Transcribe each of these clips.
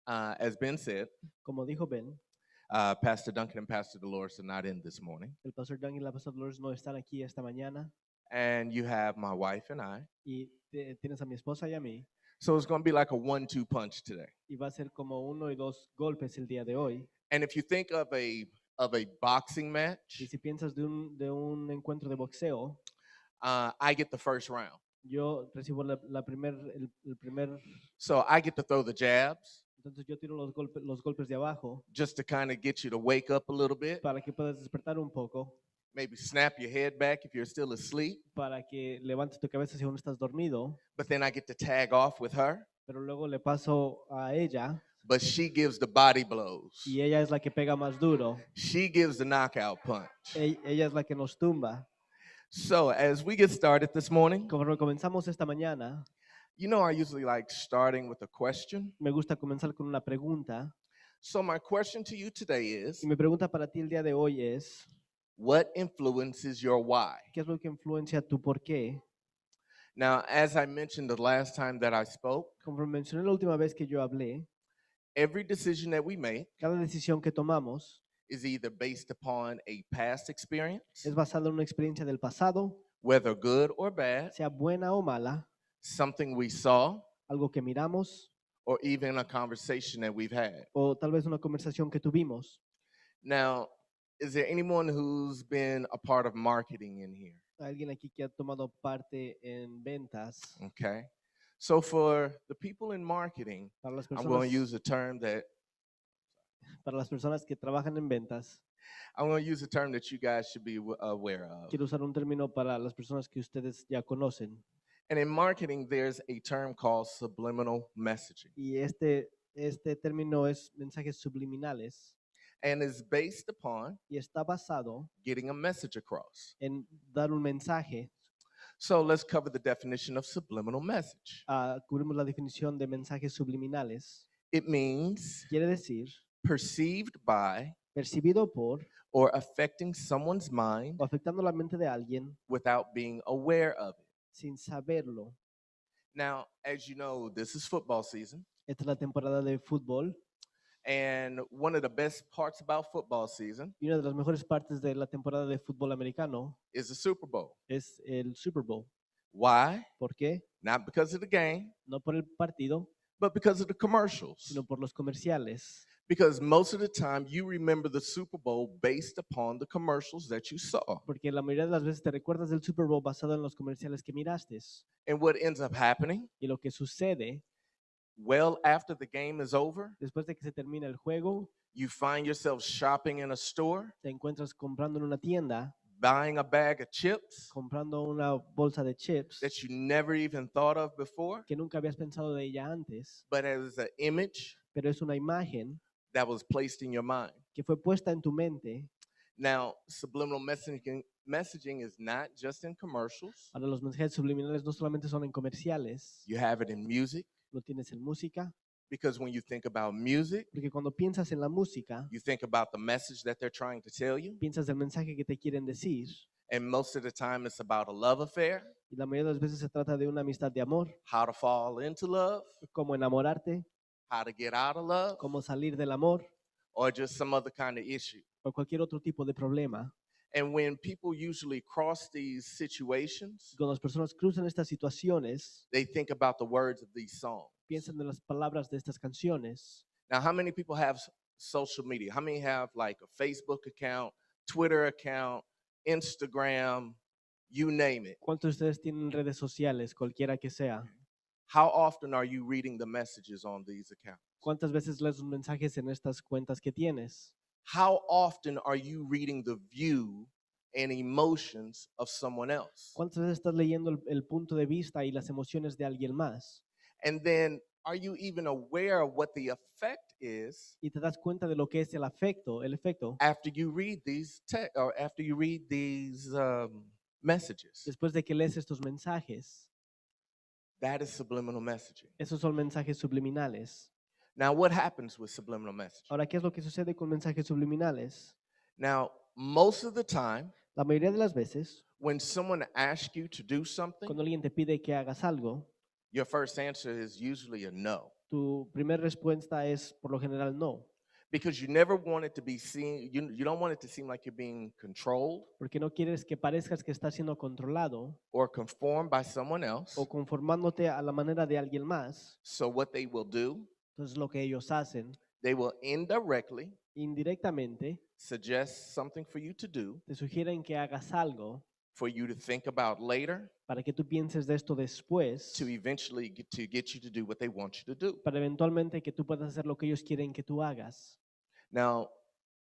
As Ben said, Como dijo Ben, Pastor Duncan and Pastor Dolores are not in this morning. el pastor Dan y la pastora Dolores no están aquí esta mañana And you have my wife and I. y tienes a mi esposa y a mí So it's going to be like a 1-2 punch today. y va a ser como 1 y 2 golpes el día de hoy. And if you think of a boxing match, Y si piensas de un encuentro de boxeo, I get the first round. yo recibo el primer, So I get to throw the jabs entonces yo tiro los golpes de abajo just to kind of get you to wake up a little bit, para que puedas despertar un poco, maybe snap your head back if you're still asleep. para que levantes tu cabeza si aún estás dormido, But then I get to tag off with her, pero luego le paso a ella but she gives the body blows. y ella es la que pega más duro, She gives the knockout punch. ella es la que nos tumba. So as we get started this morning, Conforme comenzamos esta mañana, you know I usually like starting with a question. me gusta comenzar con una pregunta. So my question to you today is, Y mi pregunta para ti el día de hoy es, what influences your why? ¿qué es lo que influencia tu por qué? Now, as I mentioned the last time that I spoke, Como mencioné la última vez que yo hablé, every decision that we make cada decisión que tomamos is either based upon a past experience, es basada en una experiencia del pasado, whether good or bad, sea buena o mala, something we saw, algo que miramos or even a conversation that we've had. o tal vez una conversación que tuvimos. Now, is there anyone who's been a part of marketing in here? Alguien aquí que ha tomado parte en ventas. Okay. So for the people in marketing, Para las I'm going personas, to use a term that para las personas que trabajan en ventas, I'm going to use a term that you guys should be aware of. quiero usar un término para las personas que ustedes ya conocen. And in marketing, there's a term called subliminal messaging. Y este término es mensajes subliminales And is based upon y está basado getting a message across. en dar un mensaje. So let's cover the definition of subliminal message. Cubrimos la definición de mensajes subliminales. It means Quiere decir perceived by percibido por or affecting someone's mind o afectando la mente de alguien without being aware of it. sin saberlo. Now, as you know, this is football season. Esta es la temporada de fútbol And one of the best parts about football season y una de las mejores partes de la temporada de fútbol americano is the Super Bowl. es el Super Bowl. Why? ¿Por qué? Not because of the game, No por el partido, but because of the commercials. sino por los comerciales. Because most of the time you remember the Super Bowl based upon the commercials that you saw. Porque la mayoría de las veces te recuerdas del Super Bowl basado en los comerciales que miraste. And what ends up happening, Y lo que sucede well after the game is over, después de que se termina el juego, you find yourself shopping in a store, te encuentras comprando en una tienda, buying a bag of chips comprando una bolsa de chips that you never even thought of before, que nunca habías pensado de ella antes, but as an image pero es una imagen that was placed in your mind. que fue puesta en tu mente. Now, subliminal messaging is not just in commercials. Ahora los mensajes subliminales no solamente son en comerciales, You have it in music, lo tienes en música, because when you think about music, porque cuando piensas en la música, you think about the message that they're trying to tell you. piensas del mensaje que te quieren decir. And most of the time it's about a love affair, Y la mayoría de las veces se trata de una amistad de amor, how to fall into love, cómo enamorarte, how to get out of love, cómo salir del amor or just some other kind of issue. o cualquier otro tipo de problema. And when people usually cross these situations, Cuando las personas cruzan estas situaciones, they think about the words of these songs. piensan en las palabras de estas canciones. Now, how many people have social media? How many have like a Facebook account, Twitter account, Instagram, you name it? ¿Cuántos de ustedes tienen redes sociales, cualquiera que sea? How often are you reading the messages on these accounts? ¿Cuántas veces lees los mensajes en estas cuentas que tienes? How often are you reading the view and emotions of someone else? ¿Cuántas veces estás leyendo el punto de vista y las emociones de alguien más? And then are you even aware of what the effect is Y te das cuenta de lo que es el efecto after you read these messages? después de que lees estos mensajes. That is subliminal messaging. Esos son mensajes subliminales. Now, what happens with subliminal messaging? Ahora, ¿qué es lo que sucede con mensajes subliminales? Now, most of the time, La mayoría de las veces, when someone asks you to do something, cuando alguien te pide que hagas algo, your first answer is usually a no. tu primera respuesta es por lo general no, because you never want it to be seen, you don't want it to seem like you're being controlled porque no quieres que parezcas que estás siendo controlado or conformed by someone else. o conformándote a la manera de alguien más. So what they will do, Entonces lo que ellos hacen they will indirectly indirectamente suggest something for you to do, te sugieren que hagas algo for you to think about later, para que tú pienses de esto después, to eventually get you to do what they want you to do. para eventualmente que tú puedas hacer lo que ellos quieren que tú hagas. Now,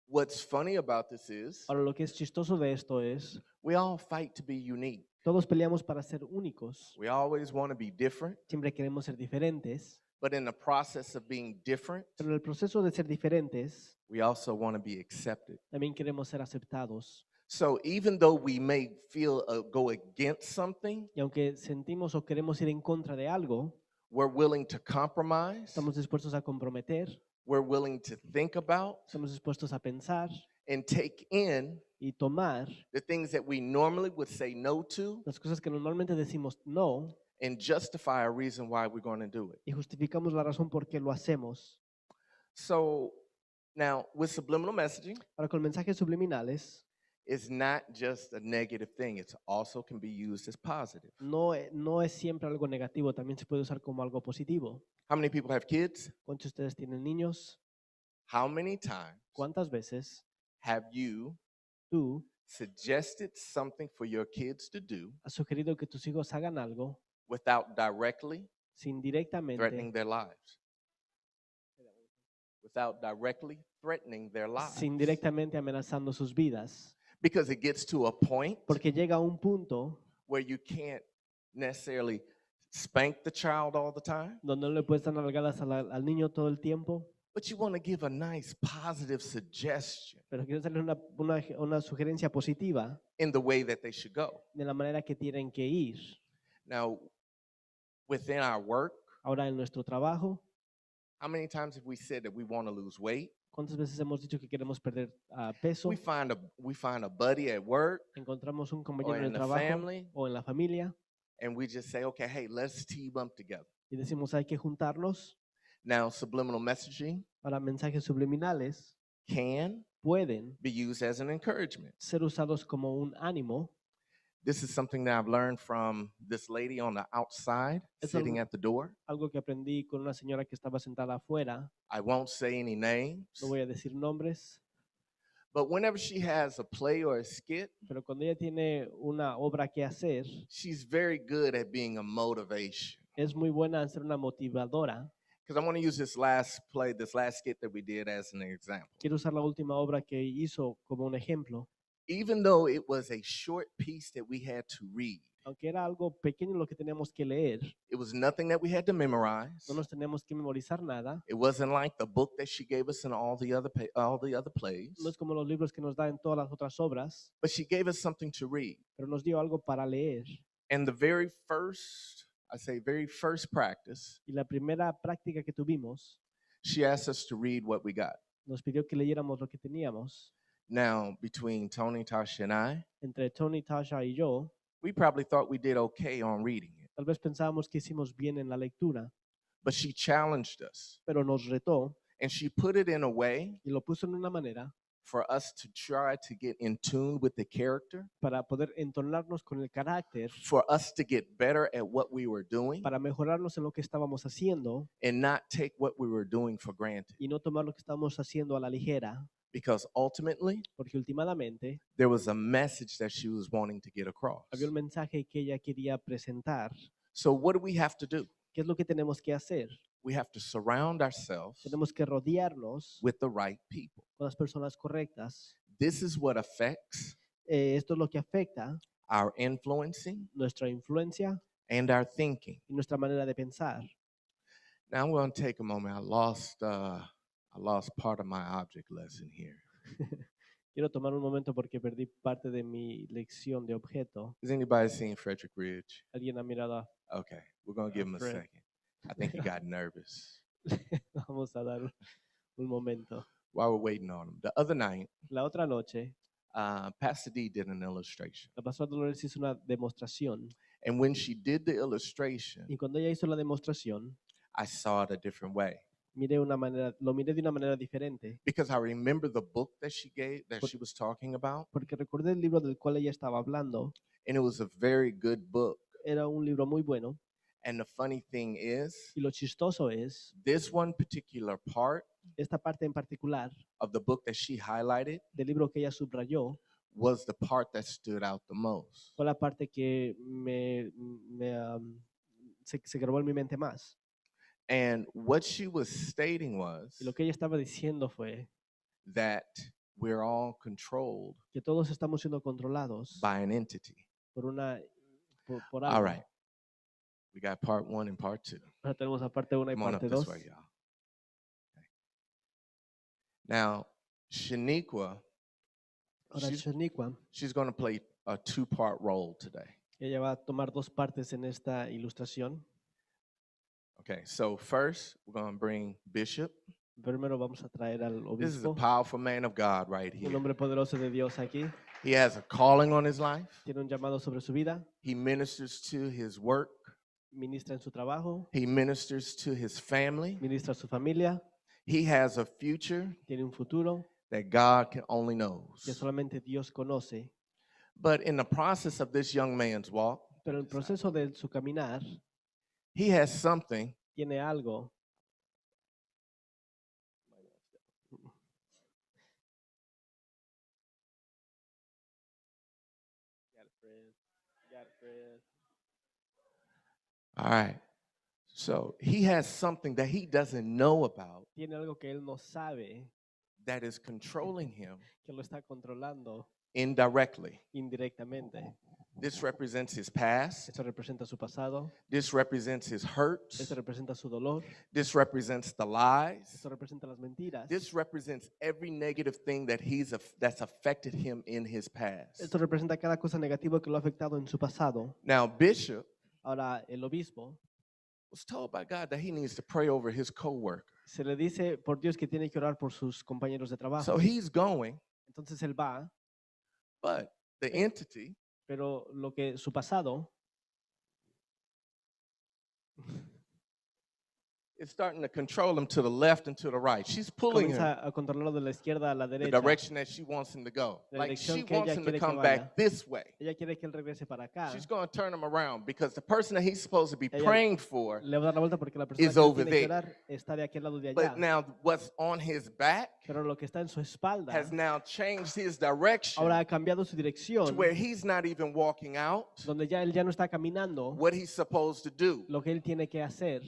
what's funny about this is Ahora lo que es chistoso de esto es, we all fight to be unique. todos peleamos para ser únicos, We always want to be different, siempre queremos ser diferentes, but in the process of being different, pero en el proceso de ser diferentes we also want to be accepted. también queremos ser aceptados. So even though we may feel go against something, Y aunque sentimos o queremos ir en contra de algo, we're willing to compromise. estamos dispuestos a comprometer, We're willing to think about estamos dispuestos a pensar and take in y tomar the things that we normally would say no to las cosas que normalmente decimos no and justify a reason why we're going to do it. y justificamos la razón por qué lo hacemos. So now with subliminal messaging, Ahora con mensajes subliminales it's not just a negative thing. It also can be used as positive. no es siempre algo negativo, también se puede usar como algo positivo. How many people have kids? ¿Cuántos de ustedes tienen niños? How many times ¿Cuántas veces have you tú suggested something for your kids to do has sugerido que tus hijos hagan algo without directly sin directamente, threatening their lives? Without directly threatening their lives. sin directamente amenazando sus vidas? Because it gets to a point Porque llega a un punto where you can't necessarily spank the child all the time, donde no le puedes dar nalgadas al niño todo el tiempo, but you want to give a nice positive suggestion pero quieres darle una sugerencia positiva in the way that they should go. de la manera que tienen que ir. Now, within our work, Ahora en nuestro trabajo, how many times have we said that we want to lose weight? ¿cuántas veces hemos dicho que queremos perder peso? We find a buddy at work Encontramos un or compañero en in el the trabajo family, o en la familia and we just say, okay, hey, let's team up together. y decimos hay que juntarnos. Now, subliminal messaging Ahora mensajes subliminales can pueden be used as an encouragement. ser usados como un ánimo. This is something that I've learned from this lady on the outside Es sitting algo- at the door. Algo que aprendí con una señora que estaba sentada afuera. I won't say any names, No voy a decir nombres, but whenever she has a play or a skit, pero cuando ella tiene una obra que hacer, she's very good at being a motivation. es muy buena en ser una motivadora. Because I want to use this last skit that we did as an example. Quiero usar la última obra que hizo como un ejemplo. Even though it was a short piece that we had to read, Aunque era algo pequeño lo que teníamos que leer, it was nothing that we had to memorize. no nos teníamos que memorizar nada. It wasn't like the book that she gave us in all the other plays, No es como los libros que nos da en todas las otras obras, but she gave us something to read. pero nos dio algo para leer. And the very first practice, Y la primera práctica que tuvimos she asked us to read what we got. nos pidió que leyéramos lo que teníamos. Now, between Tony, Tasha, and I, Entre Tony, Tasha y yo, we probably thought we did okay on reading it, tal vez pensábamos que hicimos bien en la lectura, but she challenged us pero nos retó and she put it in a way y lo puso en una manera for us to try to get in tune with the character, para poder entonarnos con el carácter, for us to get better at what we were doing para mejorarnos en lo que estábamos haciendo and not take what we were doing for granted. y no tomar lo que estábamos haciendo a la ligera, Because ultimately, porque últimamente there was a message that she was wanting to get across. había un mensaje que ella quería presentar. So what do we have to do? ¿Qué es lo que tenemos que hacer? We have to surround ourselves Tenemos que rodearnos with the right people. con las personas correctas. This is what affects Esto es lo que afecta our influencing nuestra influencia and our thinking. y nuestra manera de pensar. Now I'm going to take a moment. I lost part of my object lesson here. Quiero tomar un momento porque perdí parte de mi lección de objeto. Has anybody seen Frederick Ridge? Alguien ha mirado a... Okay, we're going to give him a Fred. second. I think he got nervous Vamos a dar un momento. while we're waiting on him. The other night, La otra noche, Pastor D did an illustration. la pastora Dolores hizo una demostración And when she did the illustration, y cuando ella hizo la demostración, I saw it a different way. lo miré de una manera diferente, Because I remember the book that Por- she was talking about, porque recordé el libro del cual ella estaba hablando. and it was a very good book. Era un libro muy bueno. And the funny thing is, Y lo chistoso es, this one particular part esta parte en particular of the book that she highlighted del libro que ella subrayó was the part that stood out the most. fue la parte que se grabó en mi mente más. And what she was stating was Y lo que ella estaba diciendo fue that we're all controlled que todos estamos siendo controlados by an entity. por All algo. right. We got part 1 and part 2. Ahora tenemos la parte 1 y Come on up parte this 2. way, y'all. Okay. Now, Shaniqua, Ahora Shaniqua, she's going to play a 2-part role today. ella va a tomar 2 partes en esta ilustración. Okay, so first we're going to bring Bishop. Primero vamos a traer al This is a obispo, powerful man of God right un here. hombre poderoso de Dios aquí. He has a calling on his life. Tiene un llamado sobre su vida, He ministers to his work. ministra en su trabajo, He ministers to his family. ministra a su familia, He has a future tiene un futuro that God can only que knows. solamente Dios conoce. But in the process of this young man's walk, Pero en el proceso de su caminar he has something tiene algo All right. So he has something that he doesn't know about tiene algo que él no sabe, that is controlling him que lo está controlando indirectly. indirectamente. This represents his past. Eso representa su pasado, This represents his hurts. eso representa su dolor, This represents the lies. eso representa las mentiras, This represents every negative thing that that's affected him in his past. esto representa cada cosa negativa que lo ha afectado en su pasado. Now, Bishop Ahora, el obispo was told by God that he needs to pray over his coworker. se le dice por Dios que tiene que orar por sus compañeros de trabajo. So he's going, Entonces él va, but the entity pero lo que su pasado is starting to control him to the left and to the right. She's pulling him comienza a controlarlo de la izquierda a la the derecha. direction that she wants him to go. La Like she dirección que wants ella him to quiere que come vaya. back this way. Ella quiere que él regrese para acá. She's going to turn him around because the person that he's supposed to be Ella praying for Le va a dar la vuelta porque la persona is que él over tiene que there. orar está de aquel lado de allá. But now what's on his back Pero lo que está en su espalda has now changed his direction ahora ha cambiado su to dirección, where he's not even walking out donde ya él ya no está caminando what he's supposed to do. lo que él tiene que hacer.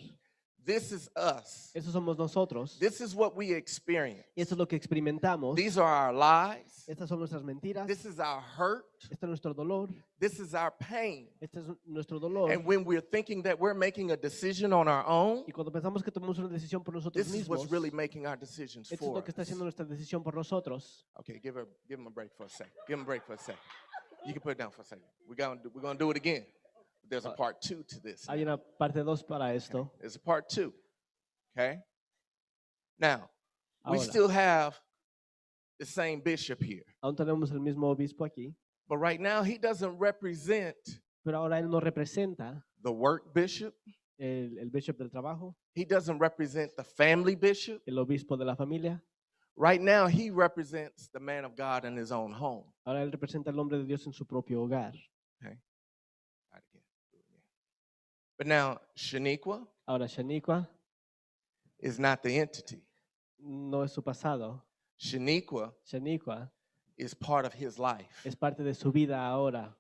This is us. Eso somos nosotros. This is what we experience. Y eso es lo que experimentamos. These are our lies. Estas son nuestras mentiras. This is our hurt. Este es nuestro dolor. This is our pain. Este es nuestro dolor. And when we're thinking that we're making a decision on our own, Y cuando pensamos que tomamos una decisión por nosotros this is mismos, what's really making our decisions esto es for lo que está us. haciendo nuestra decisión por nosotros. Okay, give him a break for a second. Give him a break for a second. You can put it down for a second. We're gonna do it again. There's a part 2 to this. Hay una parte 2 para esto. There's a part 2. Okay? Now, we Ahora, still have the same bishop here. aún tenemos el mismo obispo aquí, But right now, he doesn't represent pero ahora él no representa the work bishop. el bishop del trabajo, He doesn't represent the family bishop. el obispo de la familia. Right now, he represents the man of God in his own home. Ahora él representa al hombre de Dios en su propio hogar. All right, again. Do it again. But now, Shaniqua Ahora Shaniqua is not the entity. no es su pasado. Shaniqua Shaniqua is part of his life. es parte de su vida ahora.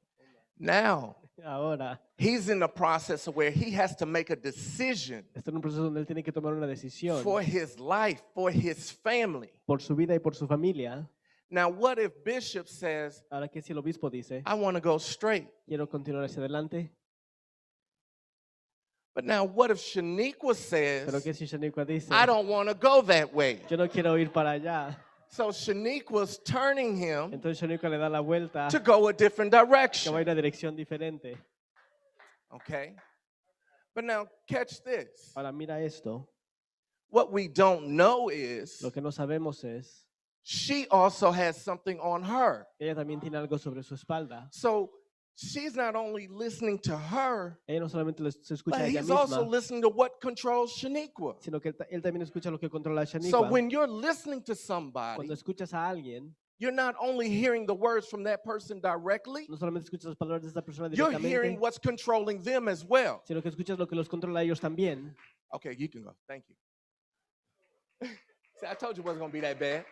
Now, Ahora he's in the process of where he has to make a decision está en un proceso donde él tiene que tomar una decisión for his life, for his family. por su vida y por su familia. Now, what if Bishop says, Ahora que si el obispo dice, I want to go straight? quiero continuar hacia adelante, But now, what if Shaniqua pero says, que si Shaniqua dice, I don't want to go that way? yo no quiero ir para allá. So Shaniqua's turning him Entonces Shaniqua le da la vuelta to go a different que va a direction. ir a una dirección diferente. Okay? But now, catch this. Ahora mira esto. What we don't know is Lo que no sabemos es she also has something on her. ella también tiene algo sobre su espalda. So she's not only listening to her, ella no solamente se escucha but a ella he's also misma, listening to what controls Shaniqua. sino que él también escucha lo que controla a So Shaniqua. when you're listening to somebody, Cuando escuchas a alguien, you're not only hearing the words from that person directly, no solamente escuchas las palabras de esa persona you're hearing directamente, what's controlling them as well. sino que escuchas lo que los controla a ellos también. Okay, you can go. Thank you. See, I told you it wasn't going to be that bad.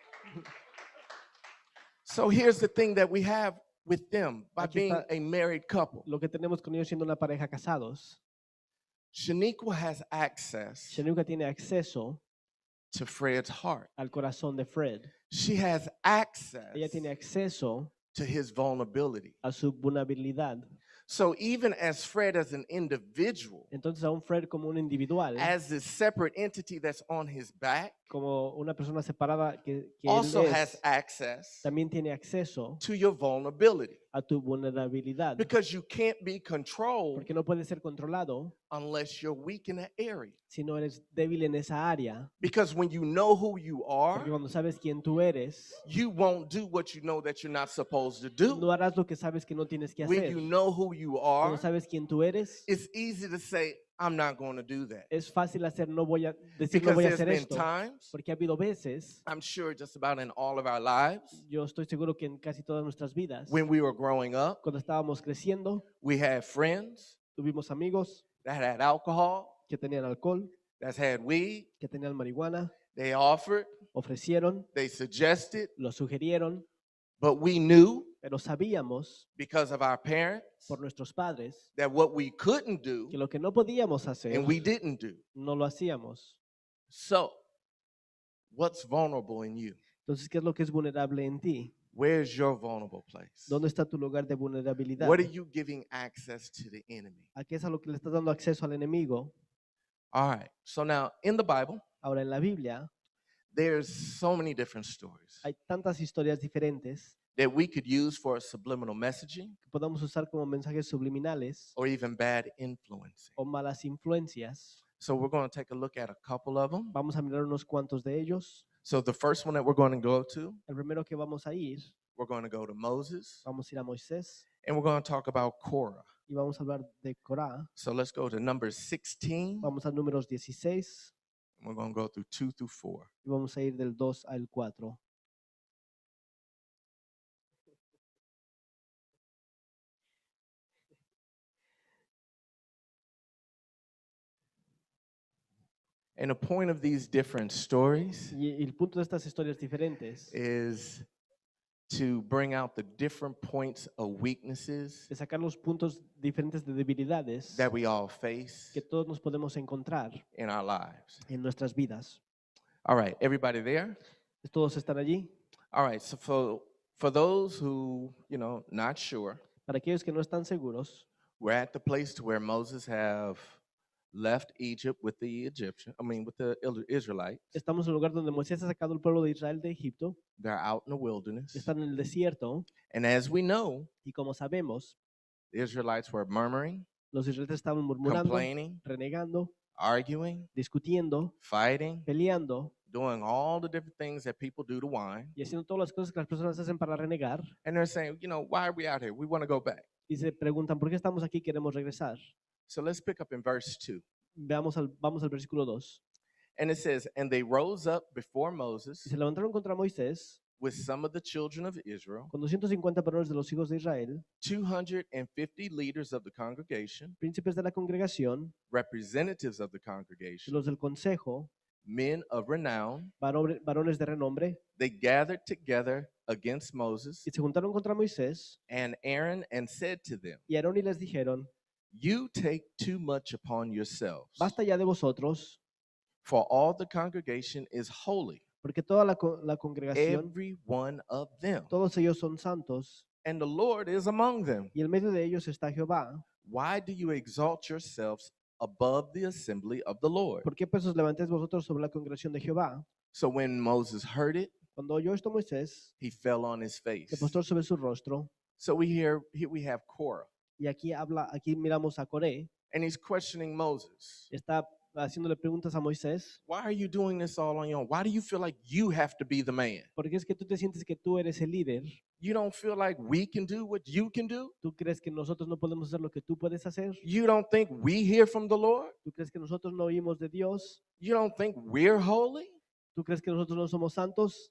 So here's the thing that we have with them by Aquí being está a married couple. lo que tenemos con ellos siendo una pareja casados. Shaniqua has access Shaniqua tiene acceso to Fred's heart. al corazón de Fred. She has access Ella tiene acceso to his vulnerability. a su vulnerabilidad. So even as Fred as an individual, Entonces, aún Fred como un individual, as this separate entity that's on his back, como una persona separada que él also has es, access también tiene acceso to your vulnerability. a tu vulnerabilidad. Because you can't be controlled Porque no puede ser controlado unless you're weak in that area. si no eres débil en esa área. Because when you know who you Porque are, cuando sabes quién tú eres, you won't do what you know that you're not supposed to do. no harás lo que sabes que no tienes que When hacer. you know who you Cuando are, sabes quién tú eres, it's easy to say, I'm not going to do that. es fácil decir no voy a Because hacer there's been esto. times, Porque ha habido veces, I'm sure just about in all of our lives, yo estoy seguro que en casi todas nuestras vidas, when we were growing up, cuando estábamos creciendo, we had friends tuvimos amigos that had alcohol, que tenían alcohol, that had weed. que tenían marihuana, They offered, ofrecieron, they suggested, lo sugirieron, but we knew pero sabíamos because of our parents por nuestros padres that what we couldn't do que lo que no podíamos hacer, and we didn't do. no lo hacíamos. So, what's vulnerable in you? Entonces, ¿qué es lo que es vulnerable en ti? Where's your vulnerable place? ¿Dónde está tu lugar de vulnerabilidad? What are you giving access to the enemy? ¿A qué es a lo que le estás dando acceso al enemigo? All right. So now in the Bible, Ahora, en la Biblia there's so many different stories hay tantas historias diferentes that we could use for subliminal messaging que podamos usar como mensajes subliminales or even bad influencing. o malas influencias. So we're going to take a look at a couple of them. Vamos a mirar unos cuantos de ellos. So the first one that we're going to go to, El primero que vamos a ir, we're going to go to Moses, vamos a ir a Moisés and we're going to talk about Korah. y vamos a hablar de Corá. So let's go to Numbers 16, Vamos a Números 16 and we're going to go through 2 through 4. y vamos a ir del 2 al 4. And the point of these different stories Y el punto de estas historias diferentes is to bring out the different points of weaknesses es sacar los puntos diferentes de debilidades that we all face que todos nos podemos encontrar in our lives. en nuestras vidas. All right, everybody there? ¿Todos están allí? All right, so for those who, not sure, Para aquellos que no están seguros, we're at the place to where Moses have left Egypt with the Israelites. estamos en el lugar donde Moisés ha sacado al pueblo de Israel de Egipto. They're out in the wilderness. Están en el desierto And as we know, y como sabemos, the Israelites were murmuring, los israelitas estaban murmurando, complaining, renegando, arguing, discutiendo, fighting, peleando doing all the different things that people do to wine. y haciendo todas las cosas que las personas hacen para renegar. And they're saying, why are we out here? We want to go back. Y se preguntan, ¿por qué estamos aquí? Queremos regresar. So let's pick up in verse 2. Vamos al versículo 2. And it says, and they rose up before Y Moses se levantaron contra Moisés with some of the children of Israel, con 250 varones de los hijos de Israel, 250 leaders of the congregation, príncipes de la congregación, representatives of the de congregation, los del consejo, men of renown. varones de renombre, They gathered together against Moses y se juntaron contra Moisés and Aaron and said to them, y Aarón y les dijeron, you take too much upon yourselves, basta ya de vosotros, for all the congregation is holy, porque toda la congregación, every one of them, todos ellos son santos, and the Lord is among them. y en medio de ellos está Jehová. Why do you exalt yourselves above the assembly of the Lord? ¿Por qué pues os levantáis vosotros sobre la congregación de Jehová? So when Moses heard it, Cuando oyó esto Moisés, he fell on his face. se postró sobre su rostro, So here we have Korah, y aquí miramos a Coré, and he's questioning Moses. está haciéndole preguntas a Moisés, Why are you doing this all on your own? Why do you feel like you have to be the man? ¿por qué es que tú te sientes que tú eres el líder? You don't feel like we can do what you can do? ¿Tú crees que nosotros no podemos hacer lo que tú puedes hacer? You don't think we hear from the Lord? ¿Tú crees que nosotros no oímos de Dios? You don't think we're holy? ¿Tú crees que nosotros no somos santos?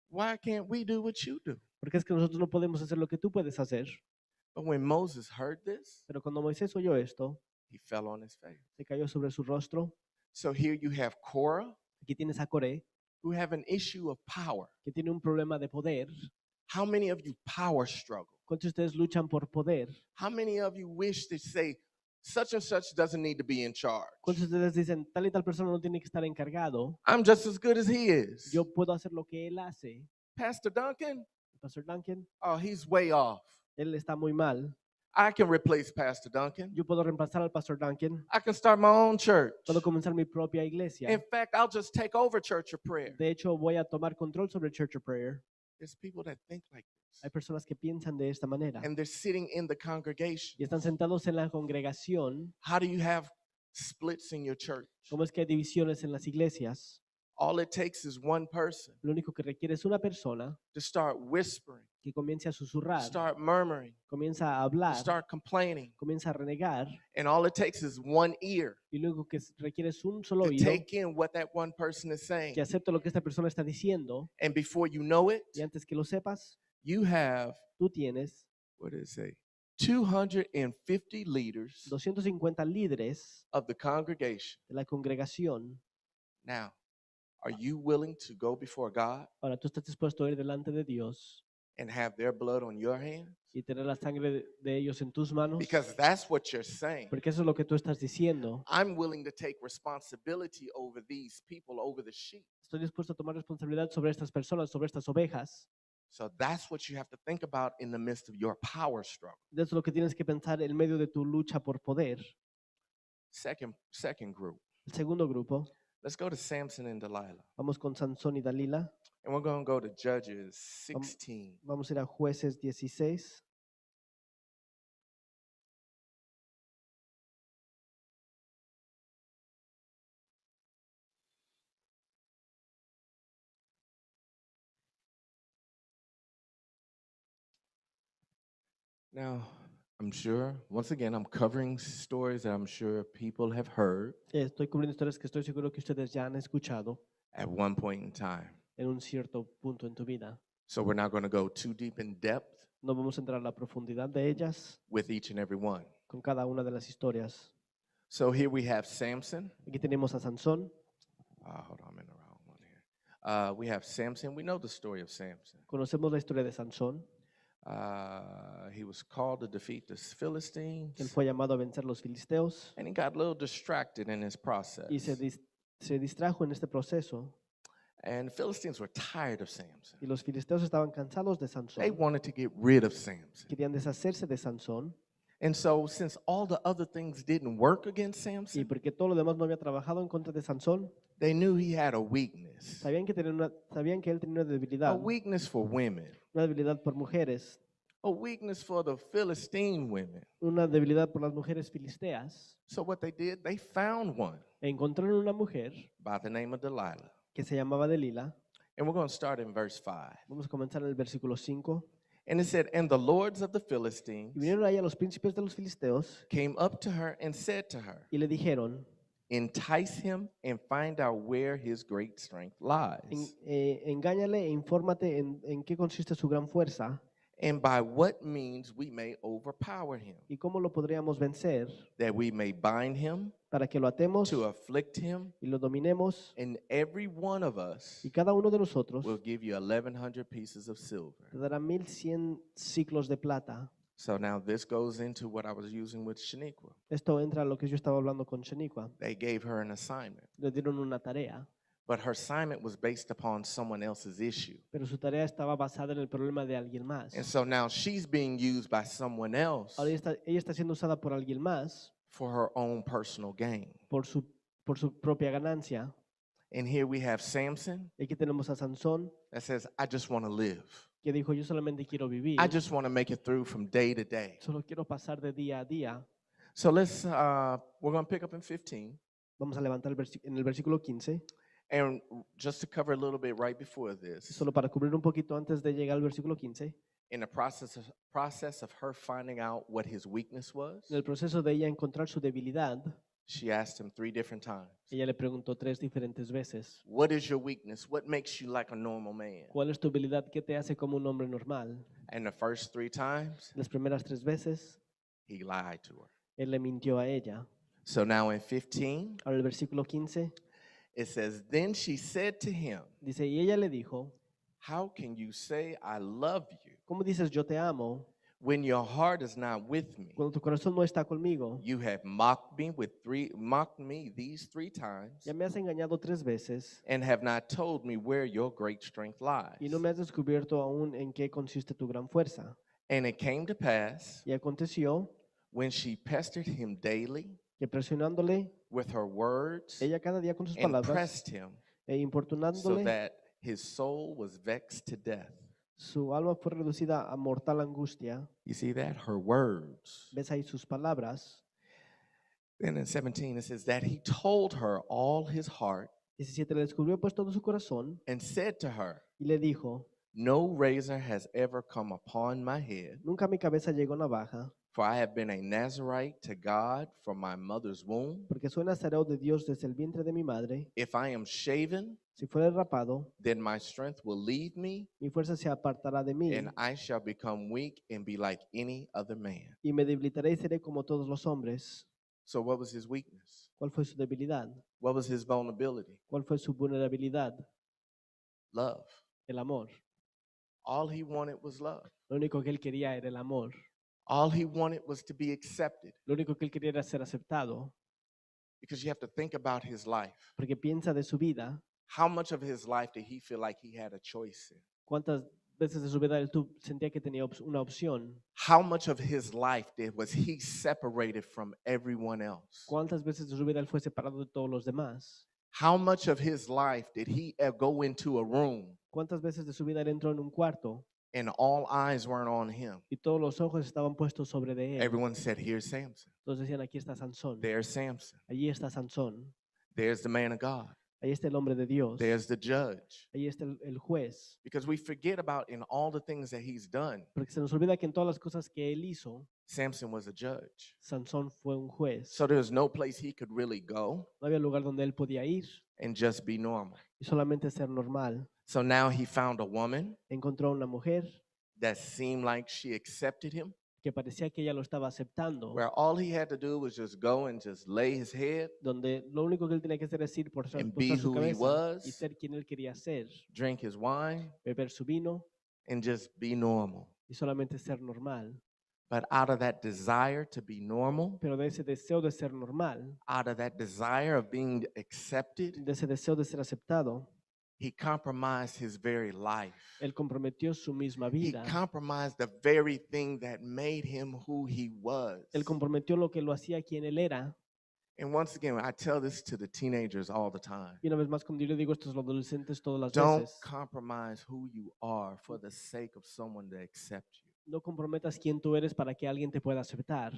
Why can't we do what you do? ¿Por qué es que nosotros no podemos hacer lo que tú puedes hacer? But when Moses heard this, Pero cuando Moisés oyó esto, he fell on his face. se cayó sobre su rostro. So here you have Korah, Aquí tienes a Coré, who have an issue of power. que tiene un problema de poder. How many of you power struggle? ¿Cuántos de ustedes luchan por poder? How many of you wish to say such and such doesn't need to be in charge? ¿Cuántos de ustedes dicen, tal y tal persona no tiene que estar encargado? I'm just as good as he is. Yo puedo hacer lo que él hace. Pastor Duncan, El Pastor Duncan, oh, he's way off. él está muy mal. I can replace Pastor Duncan. Yo puedo reemplazar al Pastor Duncan. I can start my own church. Puedo comenzar mi propia iglesia. In fact, I'll just take over Church of Prayer. De hecho, voy a tomar control sobre Church of Prayer. There's people that think like Hay this. personas que piensan de esta manera And they're sitting in the congregation. y están sentados en la congregación. How do you have splits in your church? ¿Cómo es que hay divisiones en las iglesias? All it takes is one person Lo único que requiere es una persona to start whispering, que comience a susurrar, start murmuring, comienza a to hablar, start complaining. comienza a renegar, And all it takes is one ear y lo único que requiere es un solo to oído take in what that one person is saying. que acepte lo que esta persona está diciendo, And before you know it, y antes que lo sepas, you have, tú tienes what did it say? 250 leaders 250 líderes of the congregation. de la congregación. Now, are you willing to go before God Ahora, tú estás dispuesto a ir delante de Dios and have their blood on your hand? y tener la sangre de ellos en tus manos, Because that's what you're saying. porque eso es lo que tú estás diciendo. I'm willing to take responsibility over these people, over the sheep. Estoy dispuesto a tomar responsabilidad sobre estas personas, sobre estas ovejas. So that's what you have to think about in the midst of your power struggle. Eso es lo que tienes que pensar en medio de tu lucha por poder. Second group. El segundo grupo, Let's go to Samson and Delilah. vamos con Sansón y Dalila. And we're going to go to Judges 16. Vamos a ir a Jueces 16. Now, I'm sure, once again, I'm covering stories that I'm sure people have heard Estoy cubriendo historias que estoy seguro que ustedes ya han escuchado at one point in time. en un cierto punto en tu vida. So we're not going to go too deep in depth No vamos a entrar a la profundidad de ellas with each and every one. con cada una de las historias. So here we have Samson. Aquí tenemos a Sansón. Hold on, I'm in the wrong one here. We have Samson. We know the story of Samson. Conocemos la historia de Sansón. He was called to defeat the Él Philistines, fue llamado a vencer los filisteos and he got a little distracted in his process. y se distrajo en este proceso. And the Philistines were tired of Samson. Y los filisteos estaban cansados de They Sansón. wanted to get rid of Samson. Querían deshacerse de Sansón. And so, since all the other things didn't work against Y Samson, porque todo lo demás no había trabajado en contra de Sansón, they knew he had a weakness. sabían que él tenía una A debilidad. weakness for women, Una debilidad por mujeres. a weakness for the Philistine women. Una debilidad por las mujeres filisteas. So, what they did, they found one Encontraron una mujer by the name of Delilah. que se llamaba Delila. And we're going to start in verse 5. Vamos a comenzar en el versículo 5. And it said, And the lords of the Philistines Y vinieron ahí a los príncipes de los filisteos came up to her and said to her, y le dijeron, Entice him and find out where his great strength lies, engáñale e infórmate en qué consiste su gran fuerza and by what means we may overpower him, y cómo lo podríamos vencer that we may bind him, para que lo atemos to afflict him, y lo dominemos. and every one of us Y cada uno de nosotros will give you 1,100 pieces of silver. te dará 1100 ciclos de plata. So now this goes into what I was using with Shaniqua. Esto entra a lo que yo estaba hablando con Shaniqua. They gave her an assignment, Le dieron una tarea, but her assignment was based upon someone else's issue. pero su tarea estaba basada en el problema de alguien más. And so now she's being used by someone else Ahora ella está siendo usada por alguien más for her own personal gain. por su propia ganancia. And here we have Samson Y aquí tenemos a Sansón that says, I just want to live. que dijo, yo solamente quiero vivir, I just want to make it through from day to day. solo quiero pasar de día a día. So we're going to pick up in 15. Vamos a levantar en el versículo 15, And just to cover a little bit right before y this, solo para cubrir un poquito antes de llegar al versículo 15, in the process of her finding out what his weakness was, en el proceso de ella encontrar su debilidad, she asked him 3 different times. ella le preguntó 3 diferentes veces, What is your weakness? What makes you like a normal man? ¿cuál es tu debilidad? ¿Qué te hace como un hombre normal? And the first 3 times, Las primeras 3 veces, he lied to her. él le mintió a ella. So now in 15, Ahora el versículo 15 it says, Then she said to him, dice, y ella le dijo, How can you say I love you ¿cómo dices yo te amo when your heart is not with me? cuando tu corazón no está conmigo? You have mocked me these 3 times, Ya me has engañado 3 veces and have not told me where your great strength lies. y no me has descubierto aún en qué consiste tu gran fuerza. And it came to pass, Y aconteció when she pestered him daily que presionándole with her words ella cada día con sus and palabras pressed him, e so importunándole, that his soul was vexed to death. su alma fue reducida a mortal angustia. You see that? Her words. ¿Ves ahí sus palabras? Then in 17 it says that he told her all his heart 17, le descubrió pues todo su corazón and said to her, y le dijo, No razor has ever come upon my head, nunca a mi cabeza llegó navaja, for I have been a Nazarite to God from my mother's womb. porque soy nazareo de Dios desde el vientre de mi madre. If I am shaven, Si fuera rapado, then my strength will leave me, mi fuerza se apartará de mí and I shall become weak and be like any other man. y me debilitaré y seré como todos los hombres. So what was his weakness? ¿Cuál fue su debilidad? What was his vulnerability? ¿Cuál fue su vulnerabilidad? Love. El amor. All he wanted was love. Lo único que él quería era el amor. All he wanted was to be accepted. Lo único que él quería era ser aceptado. Because you have to think about his life. Porque piensa de su vida. How much of his life did he feel like he had a choice in? ¿Cuántas veces de su vida él sentía que tenía una opción? How much of his life was he separated from everyone else? ¿Cuántas veces de su vida él fue separado de todos los demás? How much of his life did he go into a room ¿Cuántas veces de su vida él entró en un cuarto and all eyes weren't on him? y todos los ojos estaban puestos sobre de él? Everyone said, Here's Samson. Todos decían, aquí está Sansón, There's Samson. allí está Sansón, There's the man of God. ahí está el hombre de Dios, There's the judge. ahí está el juez. Because we forget about in all the things that he's done, Porque se nos olvida que en todas las cosas que él hizo, Samson was a judge. Sansón fue un juez. So there's no place he could really go No había lugar donde él podía ir and just be normal. y solamente ser normal. So now he found a woman Encontró a una mujer that seemed like she accepted him, que parecía que ella lo estaba aceptando, where all he had to do was just go and just lay his head, donde lo único que él tenía que hacer es ir por And mostrar be su who he cabeza was. y ser quien él quería ser, drink his wine, beber su vino and just be normal. y solamente ser normal. But out of that desire to be normal, Pero de ese deseo de ser normal, out of that desire of being accepted, de ese deseo de ser aceptado, he compromised his very life. él comprometió su misma He vida. compromised the very thing that made him who he was. Él comprometió lo que lo hacía quien él era. And once again, I tell this to the teenagers all the time. Y una vez más, cuando yo le digo esto a los adolescentes todas las Don't veces, compromise who you are for the sake of someone to accept you. no comprometas quién tú eres para que alguien te pueda aceptar.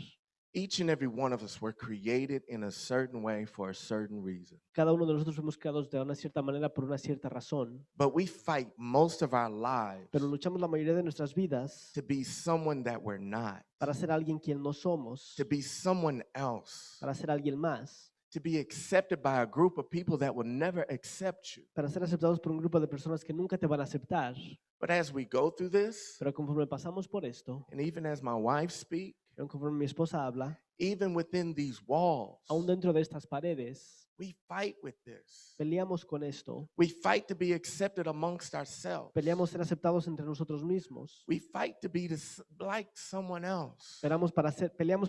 Each and every one of us were created in a certain way for a certain reason. Cada uno de nosotros fuimos creados de una cierta manera por una cierta razón, But we fight most of our lives pero luchamos la mayoría de nuestras vidas to be someone that we're not, para ser alguien quien no somos, to be someone else, para ser alguien más, to be accepted by a group of people that will never accept you. para ser aceptados por un grupo de personas que nunca te van a aceptar. But as we go through this, Pero conforme pasamos por esto, and even as my wife speaks, y conforme mi esposa habla, even within these walls, aún dentro de estas paredes, we fight with this. peleamos con esto, We fight to be accepted amongst ourselves. peleamos ser aceptados entre nosotros mismos, We fight to be like someone else. peleamos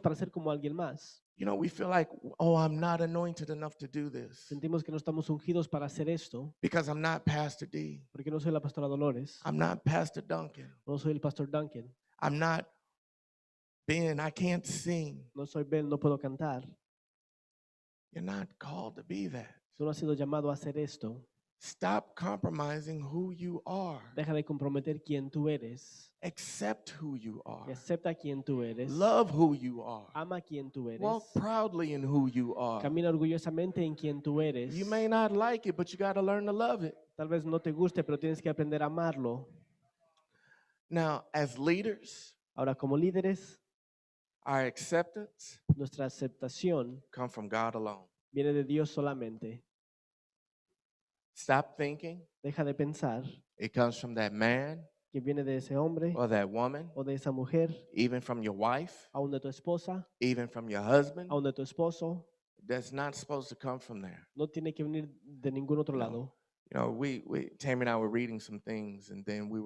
para ser como alguien más. You know, we feel like, oh, I'm not anointed enough to do this Sentimos que no estamos ungidos para hacer esto, because I'm not Pastor D. porque no soy la pastora Dolores, I'm not Pastor Duncan. no soy el pastor Duncan, I'm not Ben. I can't sing. no soy Ben, no puedo cantar. You're not called to be that. Tú no has sido llamado a hacer esto. Stop compromising who you are. Deja de comprometer quién tú eres Accept who you y are. acepta quién tú eres. Love who you are. Ama quién tú eres. Walk proudly in who you are. Camina orgullosamente en quién tú eres. You may not like it, but you got to learn to love it. Tal vez no te guste, pero tienes que aprender a amarlo. Now, as leaders, Ahora, como líderes, our acceptance nuestra aceptación come from God alone. viene de Dios solamente. Stop thinking Deja de pensar it comes from that man que viene de ese hombre or that woman, o de esa mujer, even from your wife, aún de tu esposa, even from your husband. aún de tu esposo. That's not supposed to come from there. No tiene que venir de ningún otro No. lado. You know, Tammy and I were reading some things, and then we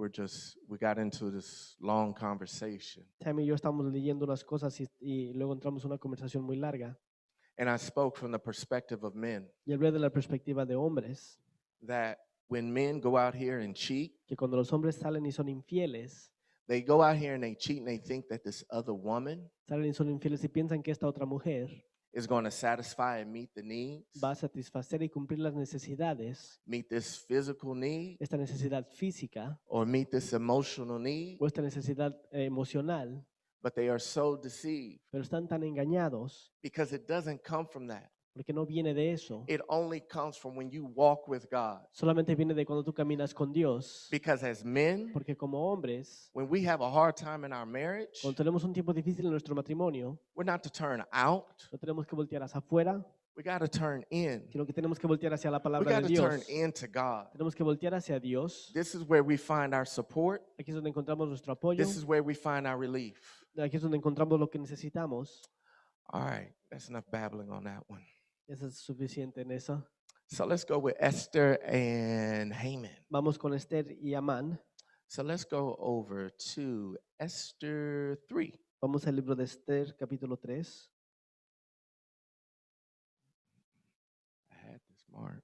got into this long conversation. Tammy y yo estamos leyendo unas cosas y luego entramos en una conversación muy larga. And I spoke from the perspective of men, Y hablé de la perspectiva de hombres, that when men go out here and cheat, que cuando los hombres salen y son infieles, they go out here and they cheat and they think that this other woman salen y son infieles y piensan que esta otra mujer is going to satisfy and meet the needs, va a satisfacer y cumplir las necesidades, meet this physical need, esta necesidad física or meet this emotional need, o esta necesidad emocional, but they are so deceived pero están tan engañados because it doesn't come from that. porque no viene de eso. It only comes from when you walk with God. Solamente viene de cuando tú caminas con Dios. Because as men, Porque como hombres, when we have a hard time in our marriage, cuando tenemos un tiempo difícil en nuestro matrimonio, we're not to turn out, no tenemos que voltear hacia afuera, we got to turn in. sino que tenemos que voltear hacia la We palabra got de to turn Dios. into God. Tenemos que voltear hacia Dios. This is where we find our support. Aquí es donde encontramos nuestro apoyo. This is where we find our relief. Aquí es donde encontramos lo que necesitamos. All right, that's enough babbling on that one. Eso es suficiente en eso. So let's go with Esther and Haman. Vamos con Esther y Amán. So let's go over to Esther 3. Vamos al libro de Esther, capítulo 3. I had this marked.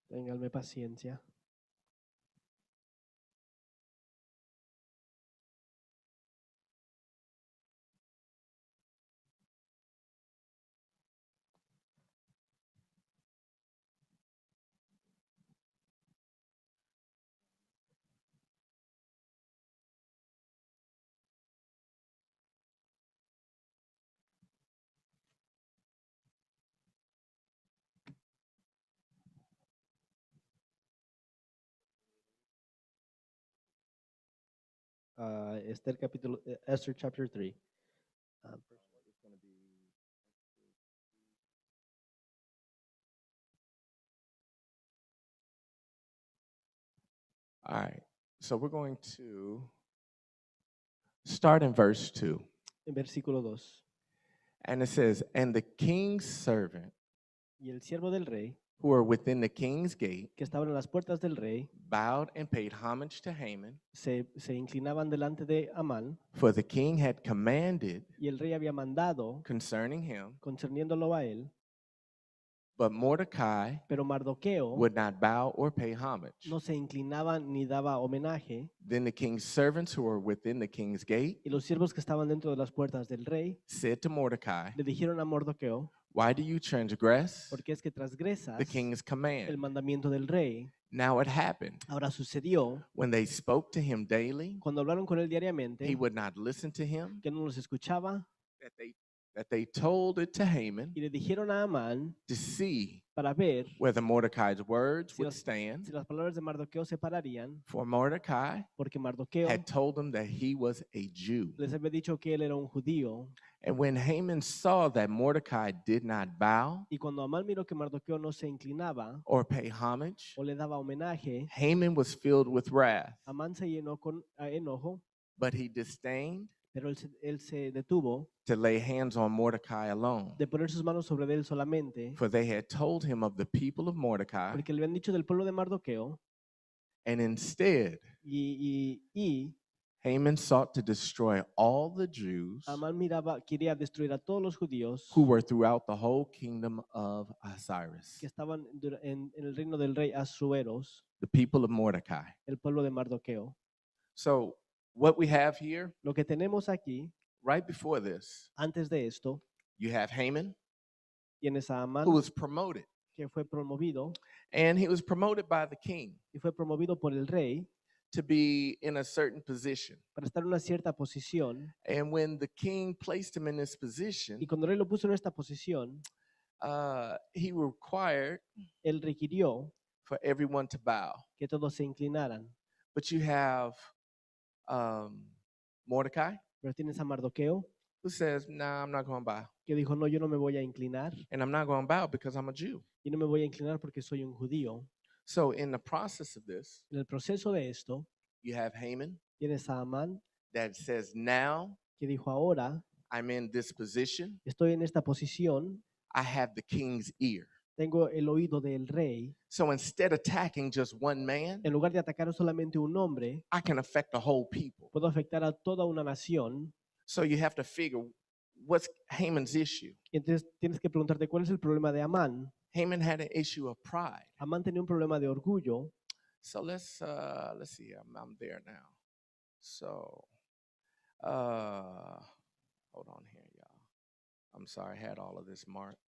Ténganme paciencia. Esther capítulo, Esther chapter 3. All right, so we're going to start in verse 2. En versículo 2. And it says, And the king's servant Y el siervo del rey, who were within the king's gate que estaban en las puertas del rey, bowed and paid homage to Haman, se inclinaban delante de Amán, for the king had commanded y el rey había mandado, concerning him, concerniéndolo a él, but Mordecai pero Mardoqueo would not bow or pay homage. no se inclinaba ni daba homenaje, Then the king's servants who were within the king's gate y los siervos que estaban dentro de las puertas del rey said to Mordecai, le dijeron a Mardoqueo, Why do you transgress porque es que transgresas the king's el command? mandamiento del rey. Now it happened, Ahora sucedió, when they spoke to him daily, cuando hablaron con él diariamente, he would not listen to him, que no los escuchaba, that they told it to Haman y le dijeron a Amán to see para ver whether Mordecai's words Si would las- stand. si las palabras de Mardoqueo se pararían, For Mordecai porque Mardoqueo had told them that he was a Jew. les había dicho que él era un judío. And when Haman saw that Mordecai did not bow Y cuando Amán miró que Mardoqueo no se inclinaba or pay homage, o le daba homenaje, Haman was filled with wrath, Amán se llenó con enojo, but he disdained pero él se detuvo to lay hands on Mordecai alone. de poner sus manos sobre él solamente, For they had told him of the people of Mordecai, porque le habían dicho del pueblo de Mardoqueo, and instead y Haman sought to destroy all the Jews Amán quería destruir a todos los judíos who were throughout the whole kingdom of que Cyrus, estaban en el reino del rey Asueros, the people of Mordecai. el pueblo de Mardoqueo. So, what we have here, Lo que tenemos aquí, right before this, antes de esto, you have Haman, tienes a Amán, who was promoted, que fue promovido, and he was promoted by the king y fue promovido por el rey to be in a certain position. para estar en una cierta posición. And when the king placed him in this position, Y cuando el rey lo puso en esta posición, he required él requirió for everyone to bow. que todos se inclinaran. But you have Mordecai, Pero tienes a Mardoqueo, who says, "Nah, I'm not going to bow. que dijo, no, yo no me voy a inclinar. And I'm not going to bow because I'm a Jew." Y no me voy a inclinar porque soy un judío. So in the process of this, En el proceso de esto, you have Haman tienes a Amán, that says, "Now que dijo, ahora I'm in this position. estoy en esta posición, I have the king's ear." tengo el oído del rey. So instead of attacking just one man, En lugar de atacar solamente un hombre, I can affect the whole people. puedo afectar a toda una nación. So you have to figure what's Haman's issue. Y entonces tienes que preguntarte cuál es el problema de Amán. Haman had an issue of pride. Amán tenía un problema de orgullo. So let's see. I'm there now. So hold on here, y'all. I'm sorry, I had all of this marked.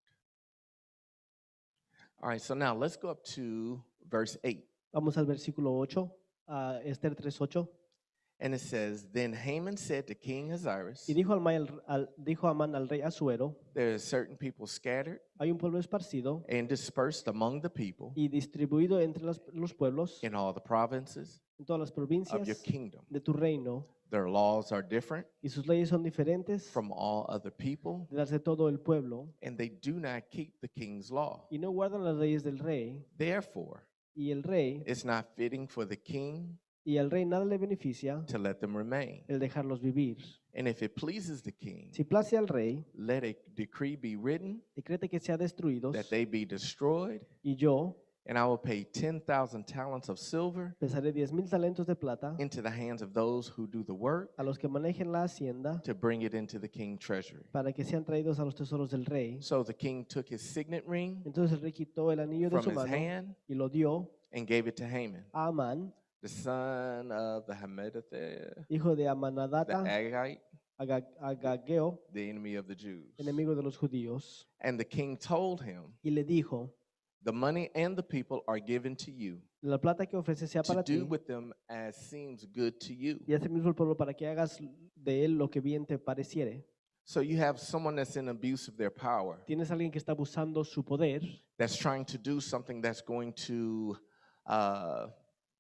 All right, so now let's go up to verse 8. Vamos al versículo 8, a Esther 3:8. And it says, "Then Haman said to King Ahasuerus, Y dijo Amán al rey Asuero, there are certain people scattered hay un pueblo esparcido and dispersed among the people y distribuido entre los pueblos, in all the provinces en todas las of your provincias kingdom. de tu reino, Their laws are different y sus leyes son diferentes from all other people, de las de todo el pueblo, and they do not keep the king's law. y no guardan las leyes del rey, Therefore, y el rey, it's not fitting for the king y al rey nada le beneficia to let them remain. el dejarlos vivir. And if it pleases the king, Si place al rey, let a decree be written decrete que sean destruidos, that they be destroyed, y yo and I will pay 10,000 talents of silver pesaré 10,000 talentos de plata into the hands of those who do the work a los que manejen la hacienda to bring it into the king's treasury." para que sean traídos a los tesoros del rey. So the king took his signet ring Entonces el rey quitó el anillo de from su his mano hand y lo dio and gave it to Haman, a Amán, the son of the Hammedatha, hijo de the Amanadata, Agagite, Agageo, the enemy of the Jews. enemigo de los judíos. And the king told him, Y le dijo, "The money and the people are given to you la plata que ofrece sea to para ti, do with them as seems good to you." y asimismo el pueblo para que hagas de él lo que bien te pareciere. So you have someone that's in abuse of their power, Tienes a alguien que está abusando su poder, that's trying to do something that's going to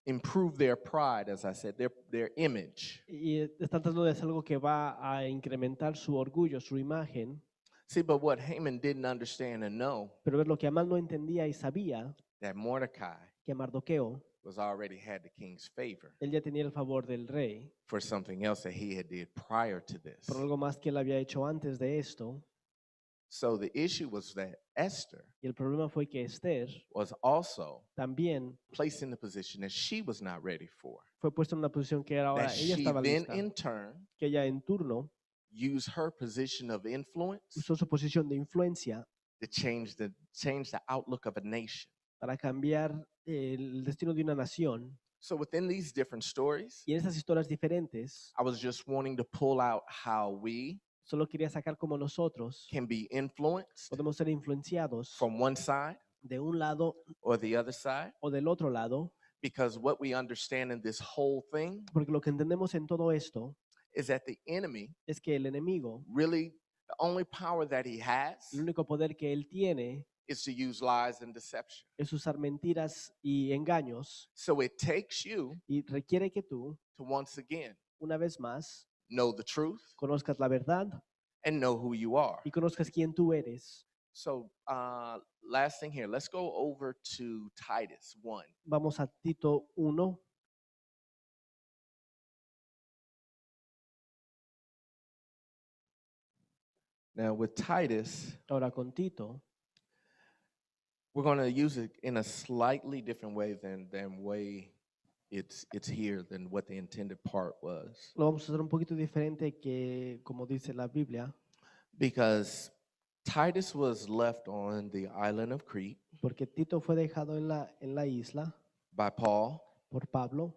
improve their pride, as I said, their image. y está tratando de hacer algo que va a incrementar su orgullo, su imagen. See, but what Haman didn't understand and know, Pero ver lo que Amán no entendía y sabía, that Mordecai que Mardoqueo, was already had the king's favor él ya tenía el favor del rey for something else that he had did prior to this. por algo más que él había hecho antes de esto. So the issue was that Esther Y el problema fue que Esther was also también placed in the position that she was not ready for. fue puesta en una posición que era ahora That ella she estaba then lista, in turn que ella en turno used her position of influence usó su posición de influencia to change the outlook of a nation. para cambiar el destino de una nación. So within these different stories, Y en esas historias diferentes, I was just wanting to pull out how we solo quería sacar cómo nosotros can be influenced podemos ser influenciados from one side de un lado or the other side, o del otro lado, because what we understand in this whole thing porque lo que entendemos en todo esto is that the enemy es que el enemigo, really, the only power that he has el único poder que él tiene is to use lies and deception. es usar mentiras y engaños, So it takes you y requiere que tú, to once again una vez más, know the truth conozcas la verdad and know who you are. y conozcas quién tú eres. So last thing here, let's go over to Titus 1. Vamos a Tito 1. Now with Titus, Ahora con Tito, we're going to use it in a slightly different way than way it's here than what the intended part was. Lo vamos a hacer un poquito diferente que como dice la Biblia, Because Titus was left on the island of Crete porque Tito fue dejado en la isla by Paul, por Pablo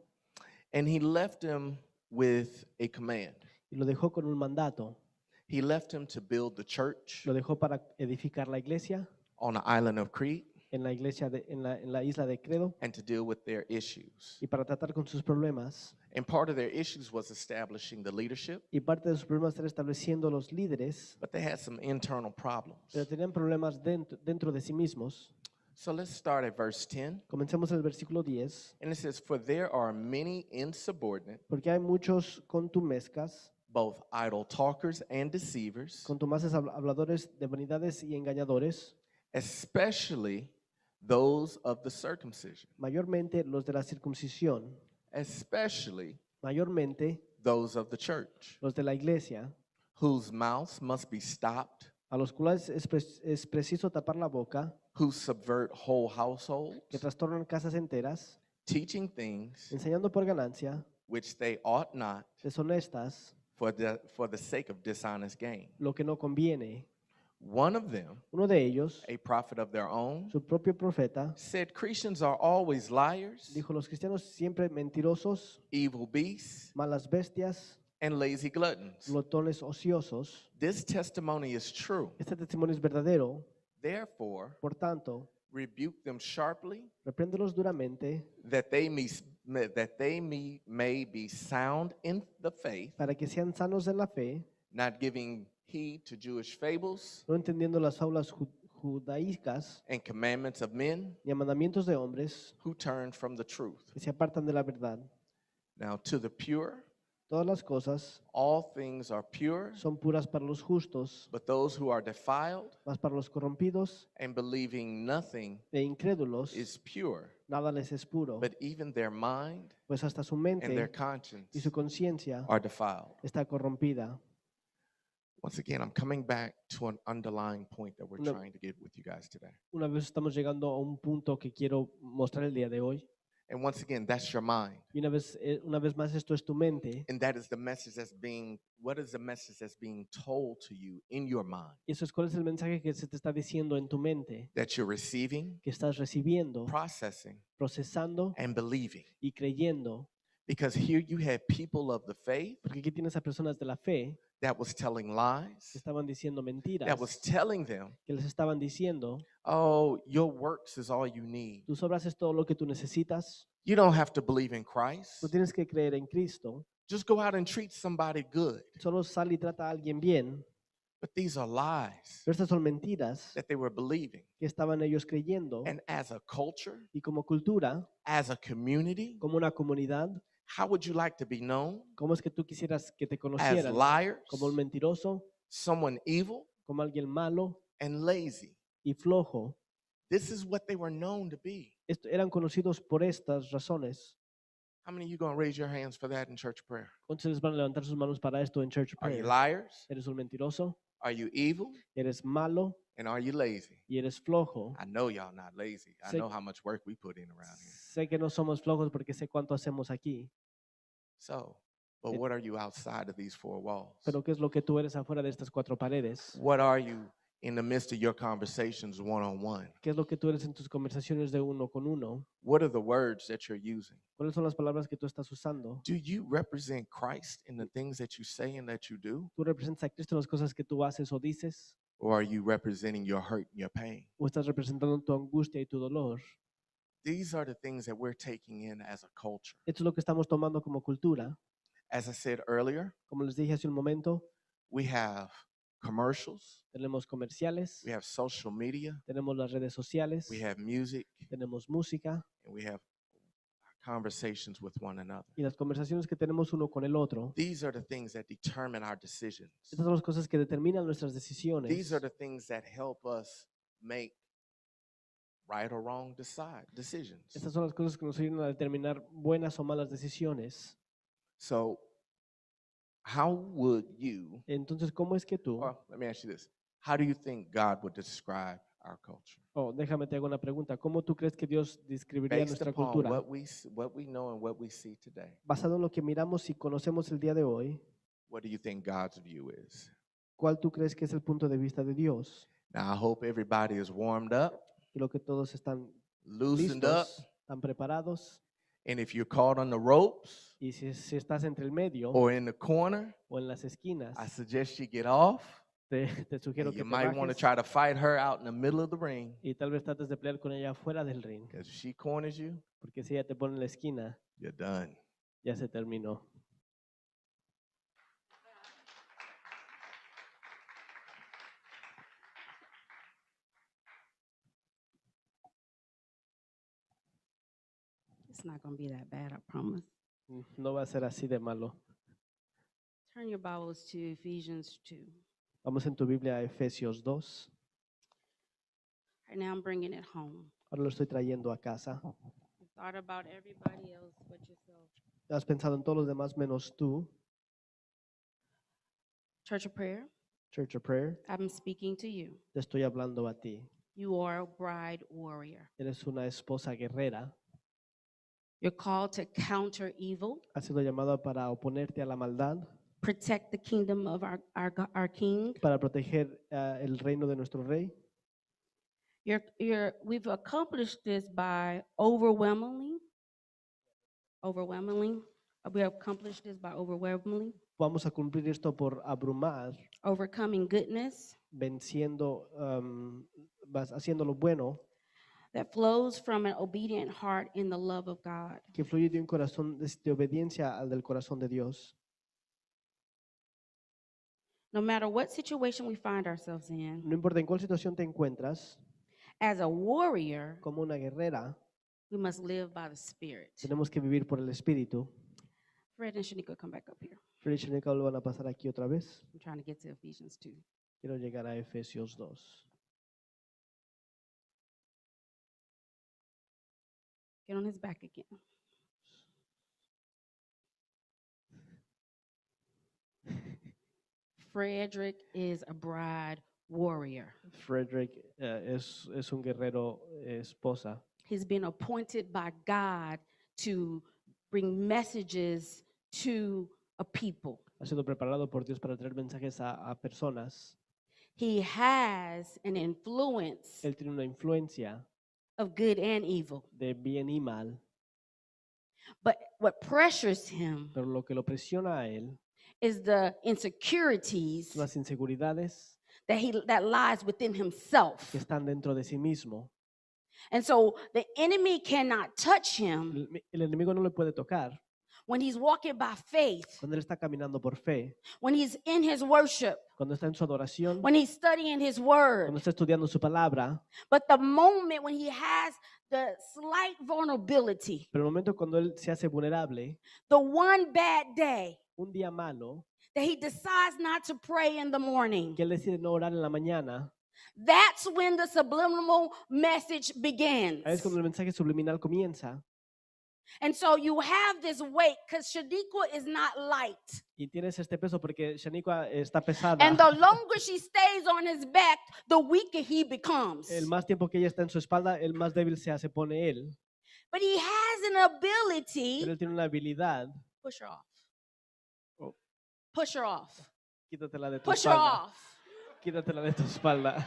and he left him with a command. y lo dejó con un mandato. He left him to build the church Lo dejó para edificar la iglesia on the island of Crete en la iglesia en la isla de Credo and to deal with their issues. y para tratar con sus problemas. And part of their issues was establishing the leadership, Y parte de sus problemas era estableciendo los líderes, but they had some internal problems. pero tenían problemas dentro de sí mismos. So let's start at verse 10. Comencemos el versículo 10. And it says, "For there are many insubordinate, Porque hay muchos contumescas, both idle talkers and deceivers, contumaces habladores de vanidades y engañadores, especially those of the circumcision, mayormente los de la circuncisión, especially mayormente those of the church, los de la iglesia, whose mouths must be stopped, a los cuales es preciso tapar la boca, who subvert whole que households, trastornan casas enteras, teaching things enseñando por ganancia, which they ought not, deshonestas, for the sake of dishonest gain. lo que no conviene. One of them, Uno de ellos, a prophet of their own, su propio profeta, said Christians are always liars, dijo, los cristianos siempre mentirosos, evil beasts, malas bestias, and lazy gluttons. glotones ociosos. This testimony is true. Este testimonio es verdadero, Therefore, por tanto, rebuke them sharply, repréndelos duramente that may be sound in the faith, para que sean sanos en la fe, not giving heed to Jewish fables no entendiendo las fábulas judaicas and commandments of men ni a mandamientos de hombres who turn from the truth. que se apartan de la verdad. Now, to the pure, Todas las cosas all things are pure, son puras para los justos, but those who are defiled mas para los corrompidos and believing nothing e incrédulos is pure, nada les es puro, but even their mind pues hasta su and their mente conscience y su conciencia are defiled. está corrompida. Once again, I'm coming back to an underlying point that we're No. trying to get with you guys today. Una vez estamos llegando a un punto que quiero mostrar el día de hoy. And once again, that's your mind. Y una vez más esto es tu mente. And that is the message what is the message that's being told to you in your mind Y eso es cuál es el mensaje que se te está diciendo en tu mente, that you're receiving, que estás recibiendo, processing, procesando and believing? y creyendo. Because here you had people of the faith Porque aquí tienes a personas de la fe that was telling que lies, estaban diciendo mentiras, that was telling them, que les estaban diciendo, oh, your works is all you need. tus obras es todo lo que tú necesitas, You don't have to believe in no Christ. tienes que creer en Cristo, Just go out and treat somebody good. solo sal y trata a alguien bien. But these are lies Pero estas son mentiras that they were believing. que estaban ellos creyendo. And as a culture, Y como cultura, as a community, como una comunidad, how would you like to be known? ¿cómo es que tú quisieras que te As conocieran? liars, Como un mentiroso, someone evil, como alguien malo and lazy. y flojo. This is what they were known to be. Eran conocidos por estas razones. How many of you going to raise your hands for that in church prayer? ¿Cuántos les van a levantar sus manos para esto en church Are you prayer? liars? ¿Eres un mentiroso? Are you evil? ¿Eres malo? And are you lazy? ¿Y eres flojo? I know y'all not lazy. I Sé- know how much work we put in around here. Sé que no somos flojos porque sé cuánto hacemos aquí. So, but It- what are you outside of these four walls? Pero ¿qué es lo que tú eres afuera de estas cuatro paredes? What are you in the midst of your conversations one-on-one? ¿Qué es lo que tú eres en tus conversaciones de uno con uno? What are the words that you're using? ¿Cuáles son las palabras que tú estás usando? Do you represent Christ in the things that you say and that you do? ¿Tú representas a Cristo en las cosas que tú haces o dices? Or are you representing your hurt and your pain? ¿O estás representando tu angustia y tu dolor? These are the things that we're taking in as a culture. Esto es lo que estamos tomando como cultura. As I said earlier, Como les dije hace un momento, we have commercials, tenemos comerciales, we have social media, tenemos las redes sociales, we have music, tenemos música and we have conversations with one another. y las conversaciones que tenemos uno con el otro. These are the things that determine our decisions. Estas son las cosas que determinan nuestras These decisiones. are the things that help us make right or wrong decisions. Estas son las cosas que nos ayudan a determinar buenas o malas decisiones. So, how would you, Entonces, ¿cómo es que tú, well, let me ask you this. How do you think God would describe our culture Oh, déjame te hago una pregunta. ¿Cómo tú crees que Dios describiría based nuestra upon cultura? what we know and what we see today? Basado en lo que miramos y conocemos el día de hoy, What do you think God's view is? ¿cuál tú crees que es el punto de vista de Dios? Now, I hope everybody is warmed up, Creo que todos están loosened up, listos, están preparados. and if you're caught on the ropes Y si estás entre el medio or in the corner, o en las esquinas, I suggest you get off. te sugiero And que you te might want to bajes try to fight her out in the middle of the ring. y tal vez trates de pelear con ella fuera del ring. Because if she corners you, Porque si ella te pone en la esquina, you're done. ya se terminó. It's not going to be that bad, I promise. No va a ser así de malo. Turn your Bibles to Ephesians 2. Vamos en tu Biblia a Efesios 2. Right now, I'm bringing it home. Ahora lo estoy trayendo a casa. You thought about everybody else but yourself. Has pensado en todos los demás menos tú. Church of Prayer, Church of Prayer, I'm speaking to you. te estoy hablando a ti. You are a bride warrior. Eres una esposa guerrera. You're called to counter evil, Has sido llamada para oponerte a la maldad, protect the kingdom of our King. para proteger el reino de nuestro rey. We've accomplished this by overwhelmingly. We have accomplished this by overwhelmingly Vamos a cumplir esto por abrumar, overcoming goodness venciendo, haciendo lo bueno, that flows from an obedient heart in the love of God. que fluye de un corazón de obediencia al del corazón de Dios. No matter what situation we find ourselves in, No importa en cuál situación te encuentras, as a warrior, como una guerrera, we must live by the Spirit. tenemos que vivir por el Espíritu. Fred and Shanika, come back up here. Fred y Nicole van a pasar aquí otra vez. I'm trying to get to Ephesians 2. Quiero llegar a Efesios 2. Get on his back again. Frederick is a bride warrior. Frederick es un guerrero esposa. He's been appointed by God to bring messages to a people. Ha sido preparado por Dios para traer mensajes a personas. He has an influence Él tiene una influencia of good and evil. de bien y mal, But what pressures him pero lo que lo presiona a él is the insecurities son las inseguridades that lies within himself. que están dentro de sí mismo. And so the enemy cannot touch him El enemigo no le puede tocar when he's walking by faith, cuando él está caminando por fe, when he's in his worship, cuando está en su adoración, when he's studying his cuando word. está estudiando su palabra. But the moment when he has the slight vulnerability, Pero el momento cuando él se hace vulnerable, the one bad day un día malo, that he decides not to pray in the morning, que él decide no orar en la mañana, that's when the subliminal message begins. ahí es cuando el mensaje subliminal comienza. And so you have this weight because Shaniqua is not light. Y tienes este peso porque Shaniqua está pesada. And the longer she stays on his back, the weaker he becomes. El más tiempo que ella está en su espalda, el más débil se pone él. But he has an ability. Pero él tiene una habilidad. Push her off. Oh. Push her off. Quítatela de tu Push her espalda. off. Quítatela de tu espalda.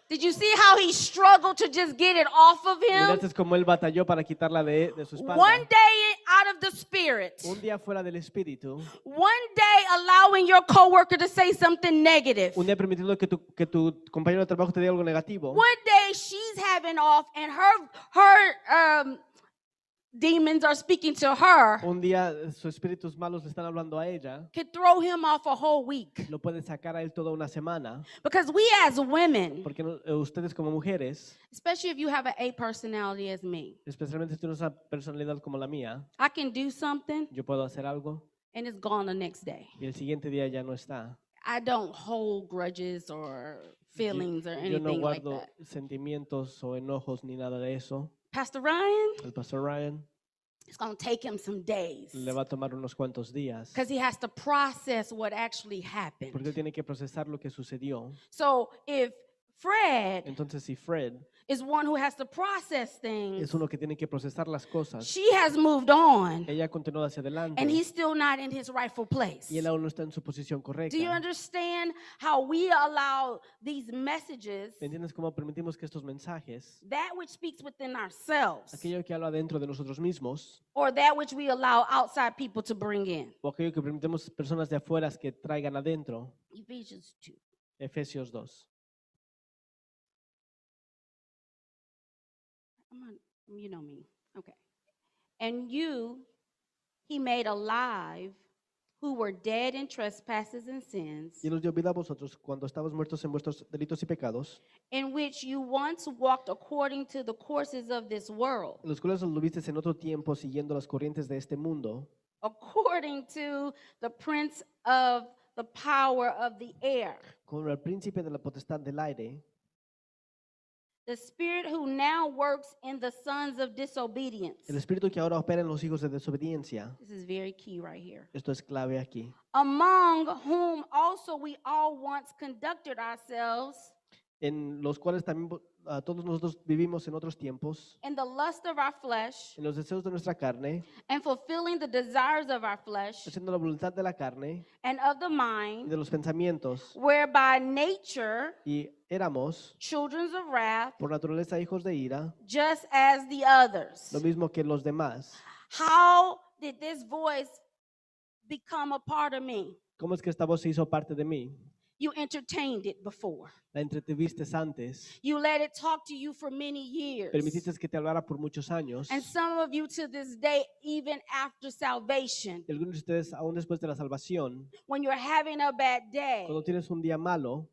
Did you see how he struggled to just get it off of him? Miraste cómo él batalló para quitarla de su espalda. One day out of the spirit. Un día fuera del espíritu. One day allowing your coworker to say something negative. Un día permitiendo que tu compañero de trabajo te diga algo negativo. One day she's having off and her demons are speaking to her. Un día sus espíritus malos le están hablando a ella. Could throw him off a whole week. Lo puede sacar a él toda una semana. Because we as women, Porque ustedes como mujeres, especially if you have an A personality as me, especialmente si tienes una personalidad como la mía, I can do something yo puedo hacer algo and it's gone the next day. y el siguiente día ya no está. I don't hold grudges or feelings or Yo no anything like guardo that. sentimientos o enojos ni nada de eso. Pastor Ryan, El pastor Ryan it's going to take him some days le va a tomar unos cuantos días because he has to process what actually happened. porque él tiene que procesar lo que sucedió. So if Fred Entonces, si Fred is one who has to process things, es uno que tiene que procesar las cosas, she has moved on, ella continúa hacia adelante and he's still not in his rightful place. y él aún no está en su posición Do you correcta. understand how we allow these messages, ¿Entiendes cómo permitimos que estos mensajes, that which speaks within ourselves, aquello que habla dentro de nosotros mismos, or that which we allow outside people to bring in? o aquello que permitimos personas de afuera que traigan adentro? Ephesians 2. Efesios 2. You know me. Okay. And you, he made alive who were dead in trespasses and sins, Y los dio vida a vosotros cuando estabas muertos en vuestros delitos y pecados, in which you once walked according to the courses of this world, en los cuales os visteis en otro tiempo siguiendo las corrientes de este mundo, according to the prince of the power of the air, como el príncipe de la potestad del aire, the spirit who now works in the sons of disobedience. el espíritu que ahora opera en los hijos de desobediencia. This is very key right here. Esto es clave aquí. Among whom also we all once conducted ourselves En los cuales también todos nosotros vivimos en otros tiempos, in the lust of our flesh, en los deseos de nuestra carne, and fulfilling the desires of our flesh haciendo la voluntad de la carne and of the y mind, de los pensamientos, where by nature y éramos children of wrath, por naturaleza hijos de ira, just as the others. lo mismo que los demás. How did this voice become a part of me? ¿Cómo es que esta voz se hizo parte de mí? You entertained it before. La entretuviste antes, You let it talk to you for many years. permitiste que te hablara por muchos años, And some of you to this day, even after salvation, y algunos de ustedes aún después de la salvación, when you're having a bad day, cuando tienes un día malo,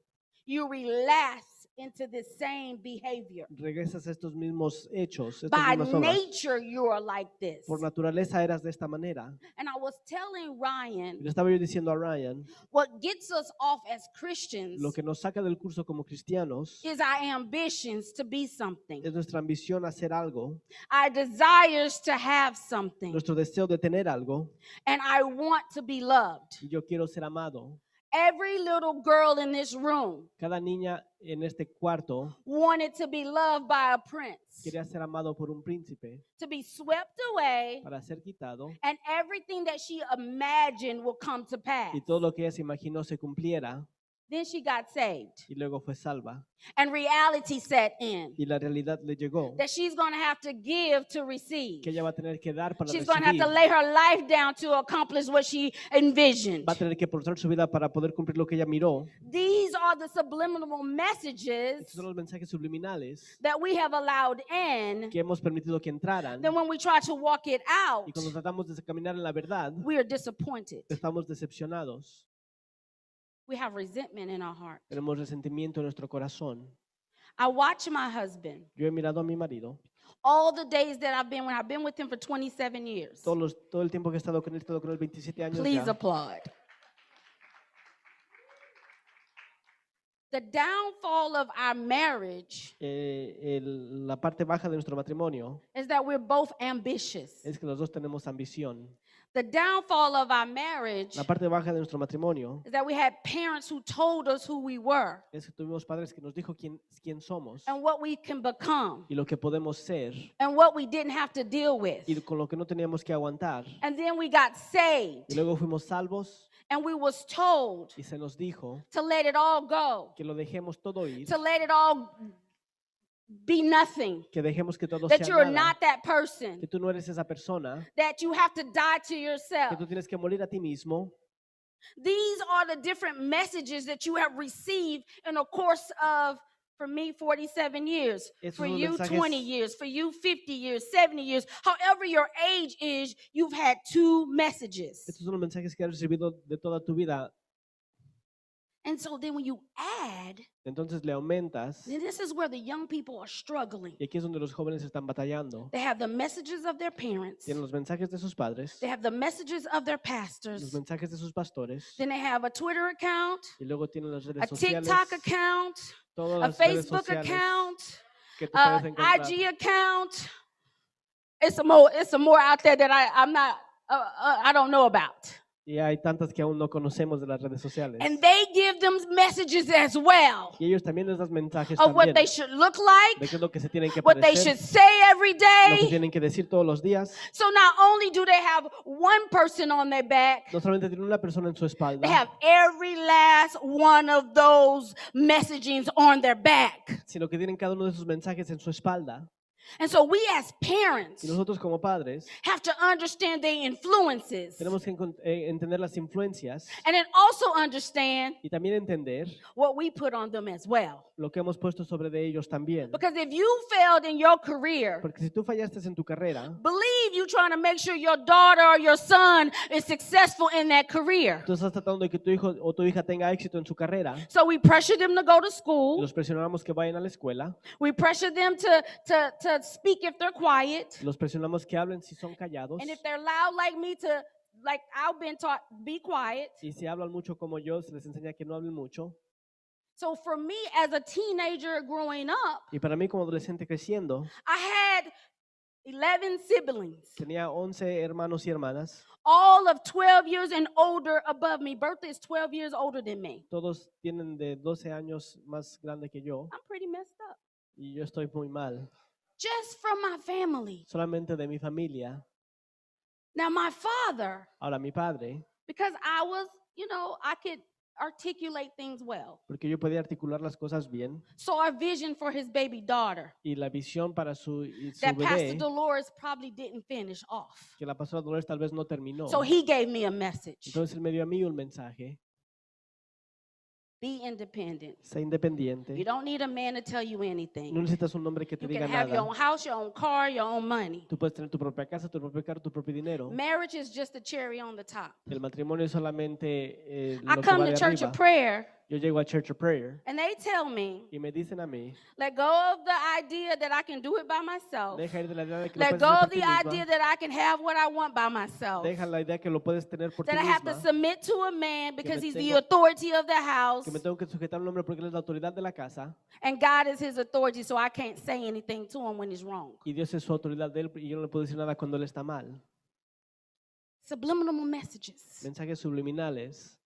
you relapse into the same behavior. regresas a estos mismos hechos, estas By mismas obras. nature, you are like this. Por naturaleza eras de esta manera. And I was telling Y Ryan, le estaba yo diciendo a Ryan, what gets us off as Christians lo que nos saca del curso como cristianos is our ambitions to be something, es nuestra ambición a hacer algo, our desires to have something, nuestro deseo de tener algo, and I want to be loved. y yo quiero ser amado. Every little girl in this room Cada niña en este cuarto wanted to be loved by a prince, quería ser amado por un príncipe to be swept away, para ser quitado and everything that she imagined will come to pass. y todo lo que ella se imaginó se cumpliera, Then she got saved, y luego fue salva. and reality set in Y la realidad le llegó that she's going to have to give to receive. que ella va a tener que dar para She's going to have to recibir. lay her life down to accomplish what she envisioned. Va a tener que forzar su vida para poder cumplir lo que ella miró. These are the subliminal messages Estos son los mensajes subliminales that we have allowed in. que hemos permitido que entraran. Then when we try to walk it out, Y cuando tratamos de caminar en la verdad, we are disappointed. estamos decepcionados. We have resentment in our heart. Tenemos resentimiento en nuestro corazón. I watch my husband Yo he mirado a mi marido all the days that when I've been with him for 27 years. todo el tiempo que he estado con él, 27 años Please ya. applaud. The downfall of our marriage La parte baja de nuestro matrimonio is that we're both ambitious. es que los dos tenemos ambición. The downfall of our marriage La parte baja de nuestro matrimonio is that we had parents who told us who we were es que tuvimos padres que nos dijo quién somos and what we can become y lo que podemos ser and what we didn't have to deal with. y con lo que no teníamos que aguantar. And then we got saved Y luego fuimos salvos and we was told y se nos dijo to let it all go, que lo dejemos todo ir, to let it all be nothing, que dejemos que todo that sea you're nada, not that person, que tú no eres esa persona, that you have to die to que yourself. tú tienes que morir a ti mismo. These are the different messages that you have received in the course of, for me, 47 years, Esos for son los you, mensajes- 20 years, for you, 50 years, 70 years. However your age is, you've had two messages. Estos son los mensajes que has recibido de toda tu vida. And so then when you add, Entonces le aumentas then this is where the young people are struggling. y aquí es donde los jóvenes están batallando. They have the messages of their parents, Tienen los mensajes de sus padres, they have the messages of their los pastors, mensajes de sus pastores then they have a Twitter account, y luego tienen las a redes sociales, TikTok account, todas a las redes Facebook sociales account, que tú puedes encontrar. IG account. It's some more out there that I don't know about. Y hay tantas que aún no conocemos de las redes sociales. And they give them messages as well Y ellos también nos dan mensajes of what también they should look de like, qué es lo que se tienen que what they parecer, should say every lo que day. tienen que decir todos los días. So not only do they have one person on their back, No solamente tienen una persona en su they espalda, have every last one of those messagings on their back. sino que tienen cada uno de sus mensajes en su espalda. And so we as parents Y nosotros como padres have to understand their influences tenemos que entender las influencias and then also understand y también entender what we put on them as well. lo que hemos puesto sobre de ellos también. Because if you failed in your career, Porque si tú fallaste en tu carrera, believe you trying to make sure your daughter or your son is successful in that career. tú estás tratando de que tu hijo o tu hija tenga éxito en su carrera. So we pressure them to go to Y school. los presionamos que vayan a la escuela. We pressure them to speak if they're quiet. Los presionamos que hablen si son callados. And if they're loud like me to, like I've been taught, be quiet. Y si hablan mucho como yo, se les enseña que no hablen mucho. So for me as a teenager growing up, Y para mí como adolescente creciendo, I had 11 siblings, tenía 11 hermanos y hermanas. all of 12 years and older above me. Bertha is 12 years older than me. Todos tienen de 12 años más grande que yo. I'm pretty messed up. Y yo estoy muy mal. Just from my family. Solamente de mi familia. Now my father, Ahora mi padre, because I was, I could articulate things well, porque yo podía articular las cosas bien. saw a vision for his baby daughter Y la visión para su that Pastor bebé, Dolores probably didn't finish off. que la pastora Dolores tal vez no terminó. So he gave me a message. Entonces él me dio a mí un mensaje. Be independent. Sé independiente. You don't need a man to tell you No anything. necesitas un hombre que te You diga can have your nada. own house, your own car, your own money. Tú puedes tener tu propia casa, tu propio carro, tu propio dinero. Marriage is just a cherry on the top. El matrimonio es solamente I lo que come va to de church of arriba. prayer Yo llego a Church of Prayer and they tell me, y me dicen a mí, let go of the idea that I can do it by myself. deja ir de la idea de que lo Let puedes go hacer of por ti the misma. idea that I can have what I want by myself. Deja la idea que lo puedes tener por ti That I have to misma. submit to a man because me he's the tengo- authority of the house. Que me tengo que sujetar a un hombre porque él es la autoridad de la casa And God is his authority, so I can't say anything to him when he's wrong. y Dios es su autoridad de él y yo no le puedo decir nada cuando él está mal. Subliminal messages Mensajes subliminales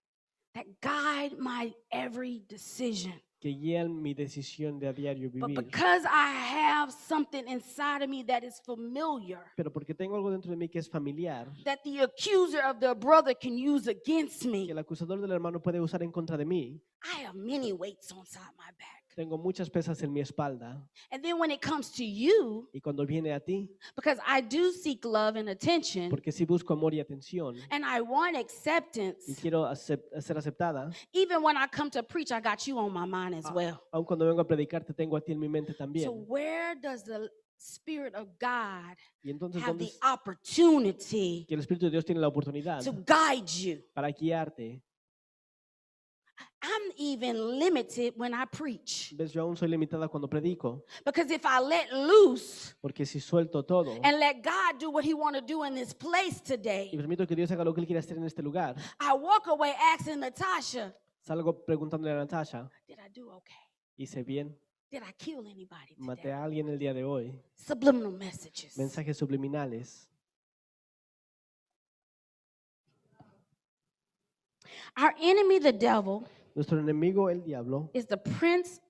that guide my every decision. que guían mi decisión de a diario But vivir. because I have something inside of me that is familiar, Pero porque tengo algo dentro de mí que es familiar, that the accuser of the brother can use against que me, el acusador del hermano puede usar en contra de mí, I have many weights on my back. tengo muchas pesas en mi espalda. And then when it comes to you, Y cuando viene a ti, because I do seek love and attention, porque sí busco amor y atención and I want y acceptance, quiero ser aceptada, even when I come to preach, I got you on my mind as well. aun cuando vengo a predicar te tengo a ti en mi mente So también. where does the Spirit of God Y entonces have ¿dónde the es opportunity que el Espíritu de Dios tiene la oportunidad to guide you? para guiarte? I'm even limited when I preach. ¿Ves? Yo aún soy limitada cuando predico, Because if I let loose porque si suelto todo and let God do what he want to do in this place y today, permito que Dios haga lo que Él quiere hacer en este lugar, I walk away asking Natasha, salgo preguntándole a Natasha, did I do okay? ¿hice bien? Did I kill anybody ¿Maté today? a alguien el día de hoy? Subliminal messages. Mensajes subliminales. Our enemy, the devil, Nuestro enemigo, el diablo, is the prince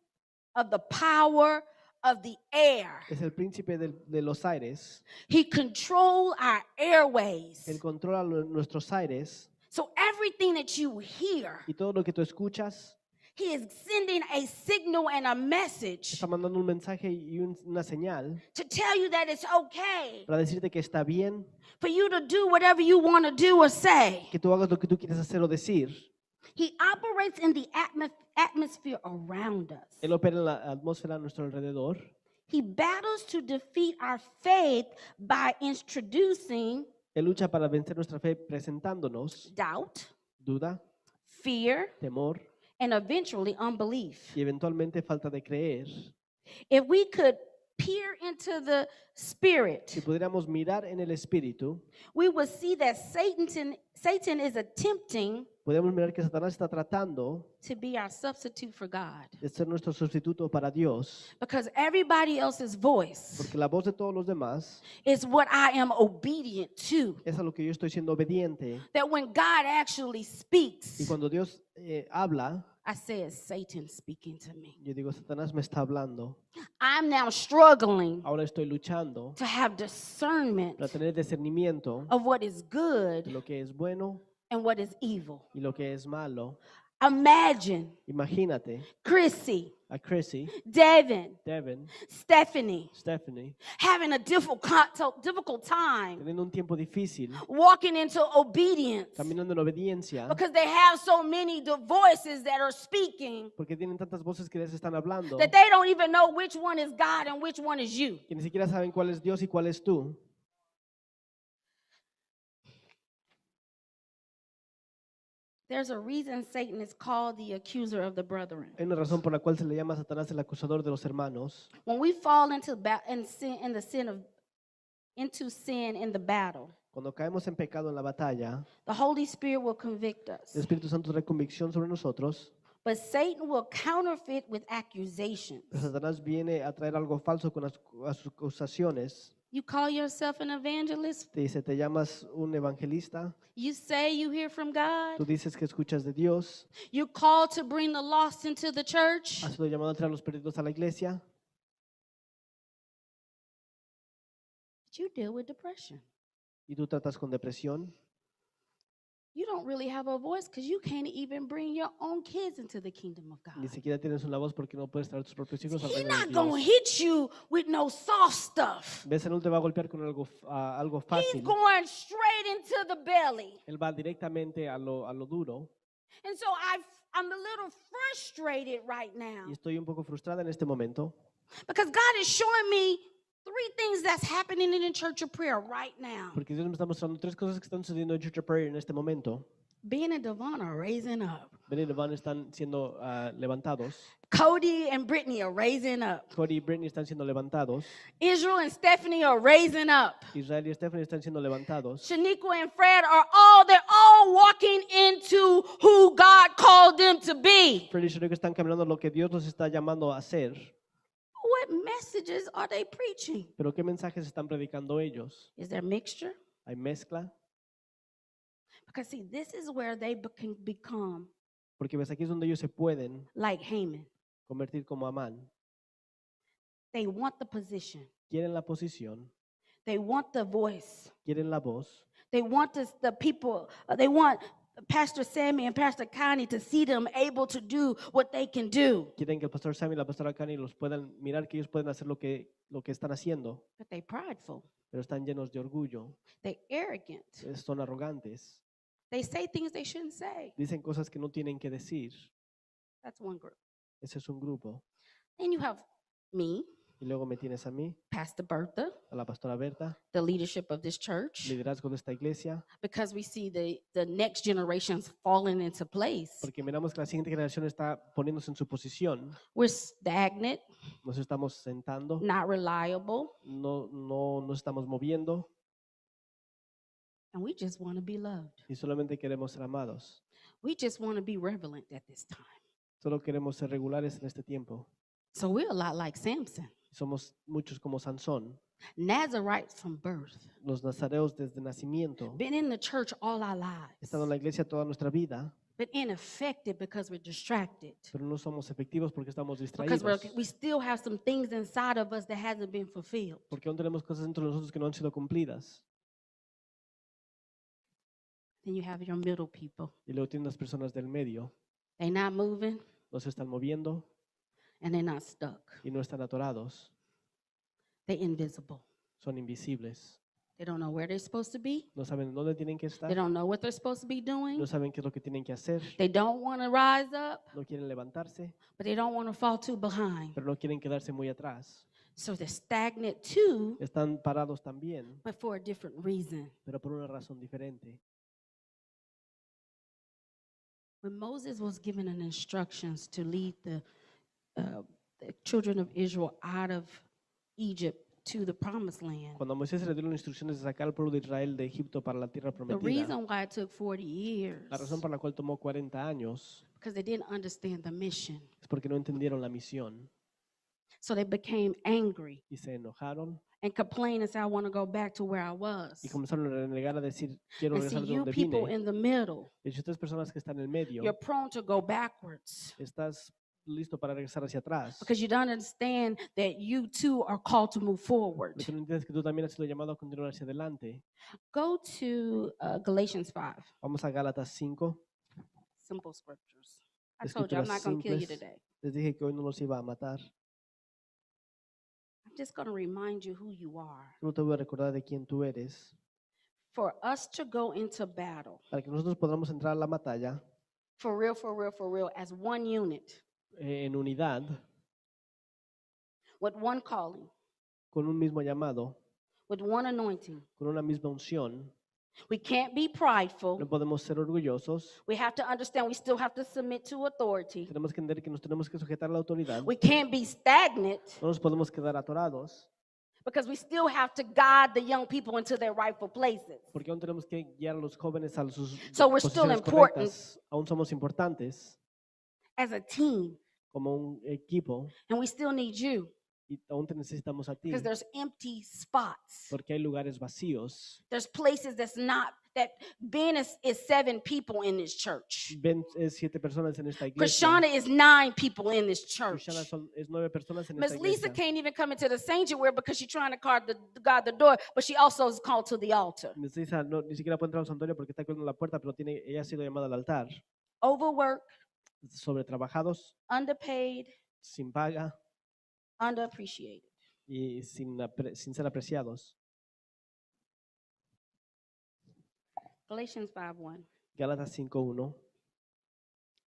of the power of the air. es el príncipe de los aires. He controls our airways. Él controla nuestros aires So everything that you hear, y todo lo que tú escuchas he is sending a signal and a message está mandando un mensaje y una señal to tell you that it's okay para decirte que está bien, for you to do whatever you want to do or say. que tú hagas lo que tú quieres hacer o decir. He operates in the atmosphere around us. Él opera en la atmósfera a nuestro alrededor. He battles to defeat our faith by introducing Él lucha para vencer nuestra fe presentándonos doubt, duda, fear, temor and eventually unbelief. y eventualmente falta de creer. If we could peer into the spirit, Si pudiéramos mirar en el espíritu, we would see that Satan is attempting podemos mirar que Satanás está tratando to be our substitute for God. de ser nuestro sustituto para Dios, Because everybody else's voice porque la voz de todos los demás is what I am obedient to. es a lo que yo estoy siendo obediente. That when God actually Y speaks, cuando Dios habla, I say it's Satan speaking to me. yo digo, Satanás me está hablando. I'm now struggling Ahora estoy luchando to have discernment para tener discernimiento of what is de good lo que es bueno and what is evil. y lo que es malo. Imagine Imagínate Chrissy, a Chrissy, Devin, Devin, Stephanie Stephanie, having a difficult time teniendo un tiempo difícil, walking into obedience caminando en obediencia, because they have so many voices that are speaking porque tienen tantas voces que les están hablando, that they don't even know which one is God and which one is you. que ni siquiera saben cuál es Dios y cuál es tú. There's a reason Satan is called the accuser of the brethren. Hay una razón por la cual se le llama a Satanás el acusador de los hermanos. When we fall into sin in the battle, Cuando caemos en pecado en la batalla, the Holy Spirit will convict el us. Espíritu Santo trae convicción sobre nosotros, But Satan will counterfeit with accusations. pero Satanás viene a traer algo falso con las acusaciones. You call yourself an evangelist? Te dice, te llamas un evangelista, You say you hear from God? tú dices que escuchas de Dios, You're called to bring the lost into the church? has sido llamado a traer a los perdidos a la iglesia, But you deal with depression. y tú tratas con depresión. You don't really have a voice because you can't even bring your own kids into the kingdom of Ni God. siquiera tienes una voz porque no puedes traer a tus propios hijos al He's reino de not going to Dios. hit you with no soft stuff. ¿Ves? Él no te va a golpear con algo He's fácil. going straight into the belly. Él va directamente a lo duro. And so I'm a little frustrated right now Y estoy un poco frustrada en este momento because God is showing me 3 things that's happening in the church of prayer right now. porque Dios me está mostrando 3 cosas que están sucediendo en Church of Prayer en este momento. Ben and Devon are raising up. Ben y Devon están siendo levantados. Cody and Brittany are raising up. Cody y Brittany están siendo levantados. Israel and Stephanie are raising up. Israel y Stephanie están siendo levantados. Shaniqua and Fred they're all walking into who God called them to be. Fred y Shaniqua están caminando lo que Dios los está llamando a hacer. What messages are they preaching? Pero ¿qué mensajes están predicando ellos? Is there mixture? ¿Hay mezcla? Because see, this is where they can become Porque ves, aquí es donde ellos se pueden like Haman. convertir como Amán. They want the position. Quieren la posición, They want the voice. quieren la voz, They want the people. They want Pastor Sammy and Pastor Connie to see them able to do what they can do. quieren que el pastor Sam y la pastora Cani los puedan mirar, que ellos pueden hacer lo que están haciendo, But they prideful. pero están llenos de orgullo, They arrogant. son arrogantes, They say things they shouldn't say. dicen cosas que no tienen que decir. That's one group. Ese es un grupo. Then you have me, Y luego me tienes a mí, Pastor Bertha, a la pastora Berta, the leadership of this church, liderazgo de esta iglesia, because we see the next generations falling into place. porque miramos que la siguiente generación está poniéndose en su posición, We're stagnant, nos estamos sentando, not reliable, no nos estamos moviendo and we just want to be loved. y solamente queremos ser amados. We just want to be relevant at this time. Solo queremos ser regulares en este tiempo. So we're a lot like Samson, Somos muchos como Sansón, Nazarites from birth, los nazareos desde nacimiento, been in the church all our lives, estando en la iglesia toda nuestra vida, but ineffective because we're distracted. pero no somos efectivos porque estamos Because distraídos, we still have some things inside of us that hasn't been fulfilled. porque aún tenemos cosas dentro de nosotros que no han sido cumplidas. Then you have your middle people. Y luego tienen las personas del medio, They're not moving no se están moviendo and they're not stuck. y no están atorados, They're invisible. son invisibles, They don't know where they're supposed to be. no saben dónde tienen que They estar, don't know what they're supposed to be doing. no saben qué es lo que tienen que hacer, They don't want to rise up, no quieren levantarse, but they don't want to fall too behind. pero no quieren quedarse muy atrás. So they're stagnant too, Están parados también, but for a different reason. pero por una razón diferente. When Moses was given an instructions to lead the children of Israel out of Egypt to the promised land. Cuando a Moisés se le dieron instrucciones de sacar al pueblo de Israel de Egipto para la tierra The prometida, reason why it took 40 years, la razón por la cual tomó 40 años because they didn't understand the mission. es porque no entendieron la misión So they became angry y se enojaron and complained and said, I want to go back to where I was. y comenzaron a renegar, a decir, quiero And see, regresar de you donde people vine. in the middle, Y si ustedes personas que están en el medio, you're prone to go backwards estás listo para regresar hacia atrás. because you don't understand that you too are called to move forward. Lo que no entiendes es que tú también has sido llamado a continuar hacia adelante. Go to Galatians 5, Vamos a Gálatas 5. simple scriptures. I told you I'm not Escrituras going to kill you simples. today. Les dije que hoy no los iba a matar. I'm just going to remind you who you are. Solo te voy a recordar de quién tú eres. For us to go into battle, Para que nosotros podamos entrar a la batalla for real, for real, for real, as one unit, en unidad, with one calling, con un mismo llamado, with one anointing. con una misma unción. We can't be prideful. No podemos ser orgullosos. We have to understand we still have to submit to authority. Tenemos que entender que nos tenemos que sujetar a la autoridad. We can't be stagnant No nos podemos quedar atorados because we still have to guide the young people into their rightful places. porque aún tenemos que guiar a los jóvenes a sus So we're still posiciones important. correctas. Aún somos importantes As a team, como un equipo and we still need you y aún te necesitamos a ti because there's empty spots. porque hay lugares vacíos. There's places that's not that Ben is 7 people in this church. Ven, es 7 personas en esta iglesia. Krishana is 9 people in this church. Krishana es 9 personas en Miss esta Lisa iglesia. can't even come into the sanctuary because she's trying to guard the door, but she also is called to the altar. Miss Lisa no, ni siquiera puede entrar al santuario porque está cuidando la puerta, pero ella ha sido llamada al altar. Overworked, Sobretrabajados, underpaid, sin paga underappreciated. y sin ser apreciados. Galatians 5:1. Gálatas 5:1.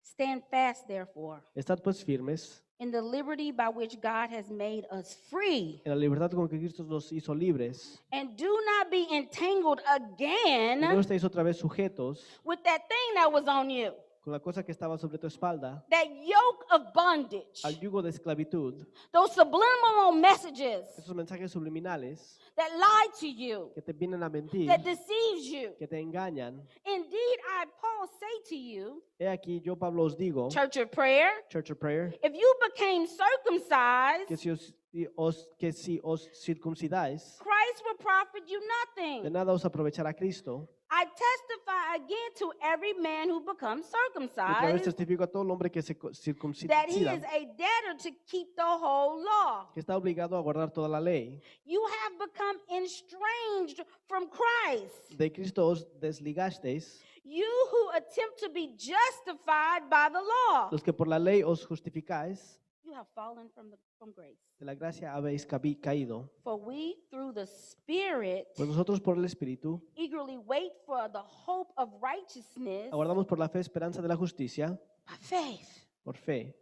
Stand fast, therefore, Estad pues firmes in the liberty by which God has made us free, en la libertad con que Cristo nos hizo libres. and do not be entangled Y no again estáis otra vez sujetos with that thing that was on you, con la cosa que estaba sobre tu espalda, that yoke of bondage, al yugo de esclavitud, those subliminal messages esos mensajes subliminales that lie to you, que te vienen a mentir, that deceives you. que te engañan. Indeed, I, Paul, say to you, He aquí, yo Pablo os digo, Church of Prayer, Church of Prayer, if you became circumcised, que si os circuncidáis, Christ will profit you de nothing. nada os aprovechará Cristo. I testify again to every man who becomes Y otra vez circumcised testifico a todo el hombre que se that he circuncida, is a debtor to keep the whole law. que está obligado a guardar toda la ley. You have become estranged from Christ. De Cristo os desligasteis, You who attempt to be justified by the law. los que por la ley os justificáis, You have fallen from grace. de la gracia habéis caído. For we, through the Spirit, Pues nosotros por el Espíritu eagerly wait for the hope of righteousness aguardamos por la fe esperanza de la justicia, by faith. por fe.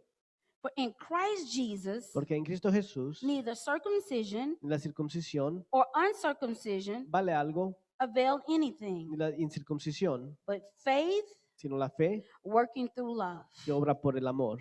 For in Christ Jesus, Porque en Cristo Jesús neither circumcision ni la circuncisión or uncircumcision vale algo, avail anything, ni la incircuncisión, but faith sino la fe working through love. que obra por el amor.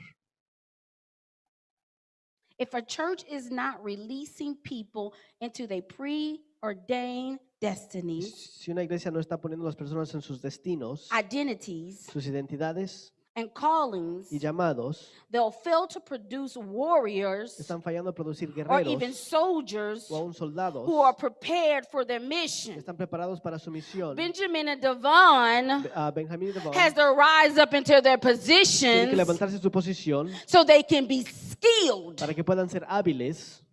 If a church is not releasing people into their preordained destinies, Si una iglesia no está poniendo a las personas en sus destinos, identities, sus identidades and callings, y llamados, they'll fail to produce warriors están fallando a producir or even guerreros soldiers o aún soldados who are prepared for their que mission. están preparados para su misión. Benjamin and Devon Benjamín y Devon has to rise up into their tienen que positions levantarse en su posición so they can be skilled. para que puedan ser hábiles.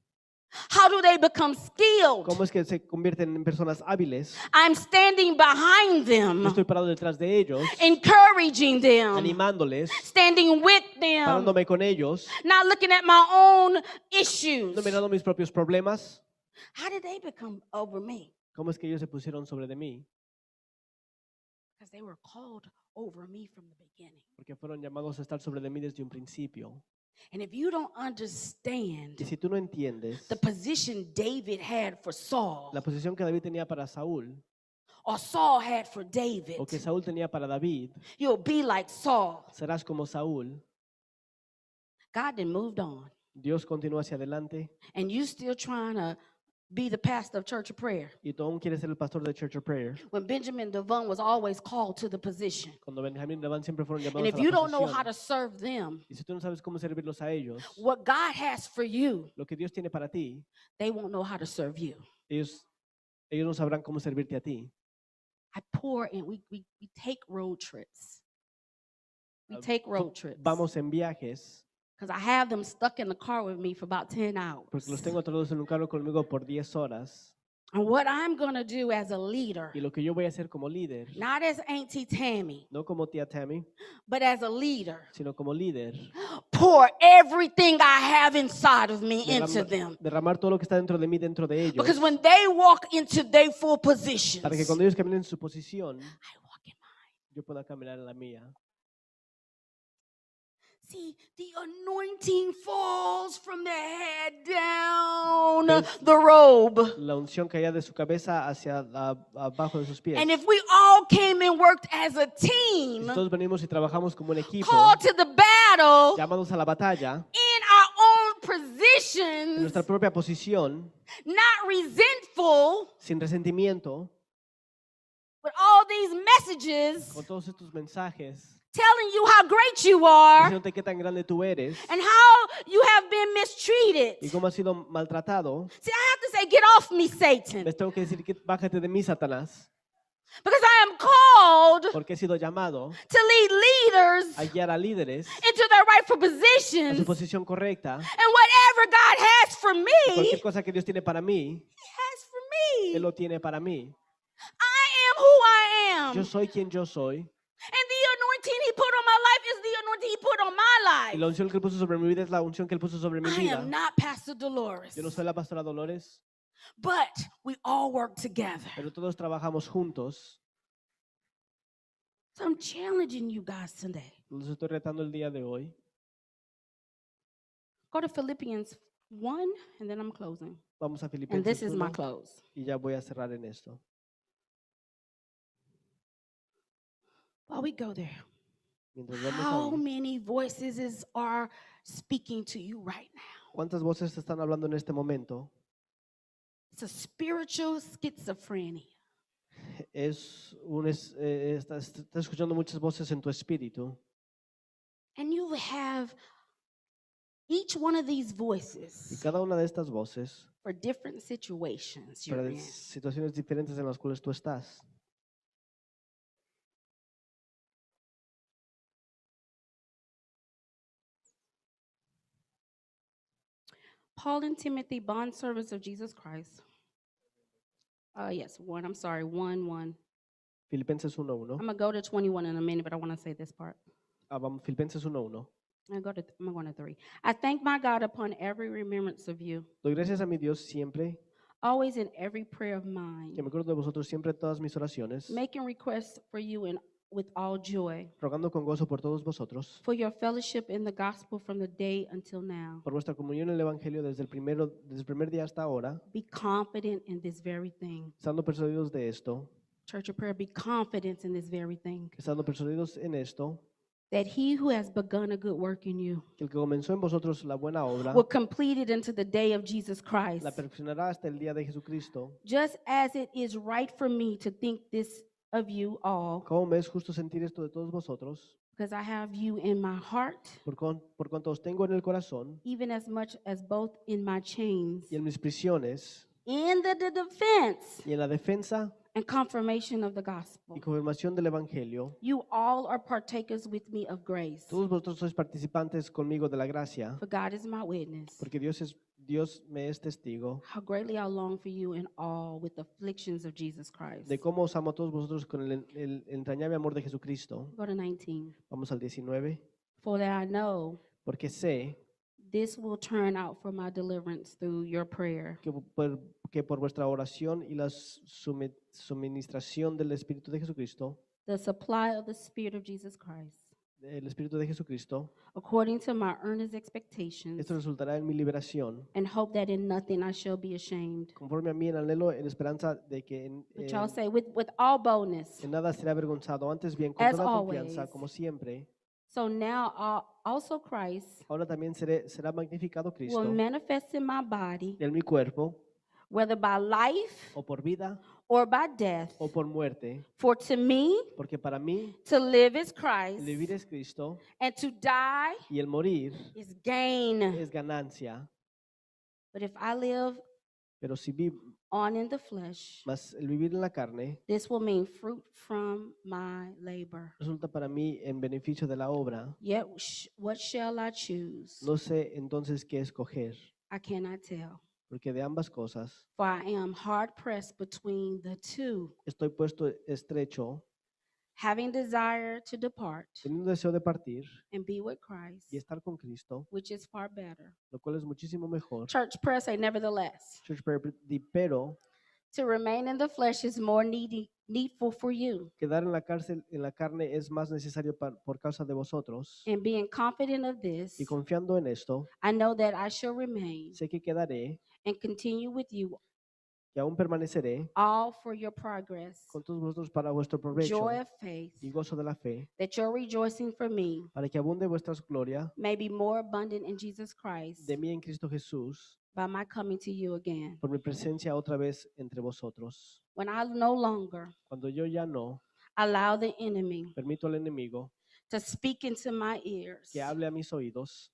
How do they become skilled? ¿Cómo es que se convierten en personas hábiles? I'm standing behind Yo them, estoy parado detrás de ellos, encouraging them, animándoles, standing with them, parándome con ellos, not looking at my own issues. no mirando mis propios problemas. How did they become over me? ¿Cómo es que ellos se pusieron sobre de mí? Because they were called over me from the beginning. Porque fueron llamados a estar sobre de mí desde un principio. And if you don't understand Y si tú no entiendes the position David had for Saul, la posición que David tenía para Saúl, or Saul had for David, o que Saúl tenía para David, you'll be like Saul. serás como Saúl. God then moved on, Dios continúa hacia adelante and you still trying to be the pastor of Church of Prayer y tú aún quieres ser el pastor de Church of Prayer, when Benjamin Devon was always called to the position. cuando Benjamín y Labán siempre fueron And llamados if a la you don't know how posición, to serve them, y si tú no sabes cómo servirlos a ellos, what God has for you, lo que Dios tiene para ti, they won't know how to serve you. ellos no sabrán cómo servirte a ti. I pour in, we take road trips. We Ah, take road trips. Vamos en viajes, Because I have them stuck in the car with me for about 10 porque los hours. tengo todos en un carro conmigo por 10 horas. And what I'm going to do as a leader, Y lo que yo voy a hacer como líder, not as Auntie Tammy, no como tía Tammy, but as a leader, sino como líder, pour everything I have inside of me into them. derramar todo lo que está dentro de mí, dentro de ellos, Because when they walk into their full positions, para que cuando ellos caminen en su posición, I walk in mine. yo pueda caminar en la mía. See, the anointing falls from the head down ¿Ves? the robe. La unción caía de su cabeza hacia abajo de sus pies. And if we all came and worked as a Si team, todos venimos y trabajamos como un equipo, called to the battle llamados a la batalla, in our own en positions, nuestra propia posición, not resentful, sin resentimiento, with all these messages con todos estos mensajes, telling you how great you are diciéndote qué tan grande tú eres and how you have been mistreated. y cómo has sido maltratado, See, I have to say, get off me, Satan, les tengo que decir que bájate de mí, Satanás, because I am called porque he sido llamado to lead leaders a guiar a líderes into their rightful a su positions. posición correcta. And whatever God has for me, Cualquier cosa que Dios tiene para mí, He has for me. Él lo tiene para mí. I am who I am. Yo soy quien yo soy. And the anointing He put on my life is the anointing He put on my Y la life. unción que Él puso sobre mi vida es la unción que Él puso sobre mi I vida. am not Pastor Dolores, Yo no soy la pastora Dolores, but we all work together. pero todos trabajamos juntos. So I'm challenging you guys today. Los estoy retando el día de hoy. Go to Philippians 1, and then I'm closing. Vamos a And Filipenses this is my 1 close. y ya voy a cerrar en esto. While we go there, Mientras vamos how ahí, many voices are speaking to you right now? ¿cuántas voces te están hablando en este momento? It's a spiritual schizophrenia. Estás escuchando muchas voces en tu espíritu. And you have each one of these Y voices cada una de estas voces for different situations you're para in. situaciones diferentes en las cuales tú estás. Paul and Timothy, bondservants of Jesus Christ. Yes, 1. I'm sorry, 1. Filipenses 1:1. I'm going to go to 21 in a minute, but I want to say this part. Vamos, Filipenses 1:1. I'm going to 3. I thank my God upon every remembrance of you, Doy gracias a mi Dios siempre, always in every prayer of que mine, me acuerdo de vosotros siempre en todas mis oraciones, making requests for you with all joy, rogando con gozo por todos vosotros, for your fellowship in the gospel from the day until now. por vuestra comunión en el Evangelio desde el primer día hasta ahora, Be confident in this very thing. estando persuadidos de esto, Church of Prayer, be confident in this very thing. estando persuadidos en esto, That he who has begun a good work in you que el que comenzó en vosotros la buena obra, will complete it unto the day of Jesus Christ. la perfeccionará hasta el día de Jesucristo. Just as it is right for me to think this of you all, ¿Cómo me es justo sentir esto de todos vosotros? because I have you in my heart, Por cuanto os tengo en el corazón even as much as both in my chains, y en mis prisiones in the defense y en la defensa and confirmation of the gospel. y confirmación del Evangelio. You all are partakers with me of grace, Todos vosotros sois participantes conmigo de la gracia, for God is my witness. porque Dios me es testigo How greatly I long for you in all with the afflictions of Jesus Christ. de cómo os amo a todos vosotros con el entrañable amor de Jesucristo. Go to 19. Vamos al 19. For that I know Porque sé this will turn out for my deliverance through your prayer, que por vuestra oración y la suministración del Espíritu de Jesucristo, the supply of the Spirit of Jesus Christ, el Espíritu de Jesucristo, according to my earnest expectations, esto resultará en mi liberación, and hope that in nothing I shall be ashamed. conforme a mí en anhelo, en esperanza de que But y'all say, with all boldness. en nada será avergonzado, antes bien con As toda confianza, always. como siempre. So now also Christ Ahora también será magnificado Cristo will manifest in my body en mi cuerpo, whether by life o por vida or by death. o por muerte, For to me, porque para mí to live is el Christ, vivir es Cristo and to die y el morir is gain. es ganancia. But if I live Pero si vivo on in the flesh, más el vivir en la carne, this will mean fruit from my labor. resulta para mí en beneficio de la obra. Yet what shall I choose? No sé entonces qué escoger, I cannot tell. porque de ambas cosas For I am hard pressed between the two, estoy puesto estrecho, having desire to depart teniendo deseo de partir and be with Christ, y estar con Cristo, which is far better. lo cual es muchísimo mejor. Church prayer say, nevertheless, Church prayer, pero to remain in the flesh is more needful for you. quedar en la cárcel, en la carne es más necesario por causa de vosotros. And being confident of this, Y confiando en esto, I know that I shall remain sé que quedaré, and continue with you que aún permaneceré all for your progress, con todos vosotros para vuestro provecho joy of faith, y gozo de la fe, that your rejoicing for me para que abunde vuestra gloria may be more abundant in Jesus Christ de mí en Cristo Jesús, by my coming to you again. por mi presencia otra vez entre vosotros. When I no longer Cuando yo ya no allow the enemy permito al enemigo to speak into my ears que hable a mis oídos,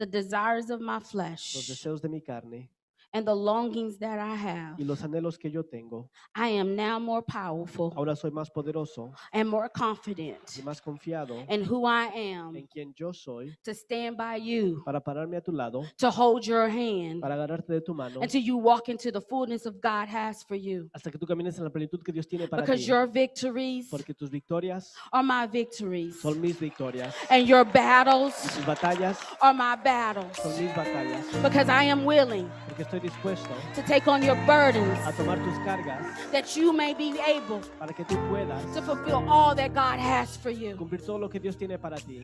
the desires of my los flesh deseos de mi carne and the longings that I have, y los anhelos que yo tengo, I am now more powerful ahora soy más poderoso and more confident y más confiado in who I am en quien yo soy to stand by you, para pararme a tu lado, to hold your hand para agarrarte de tu mano, until you walk into the fullness of God has for you. hasta que tú camines en la plenitud que Dios tiene para Because ti. your victories Porque tus victorias are my victories, son mis victorias and your y battles tus batallas are my battles. son mis batallas. Because I am willing Porque estoy dispuesto to take on your burdens, a tomar tus cargas that you may be able para que tú puedas to fulfill all that God has for you. cumplir todo lo que Dios tiene para ti.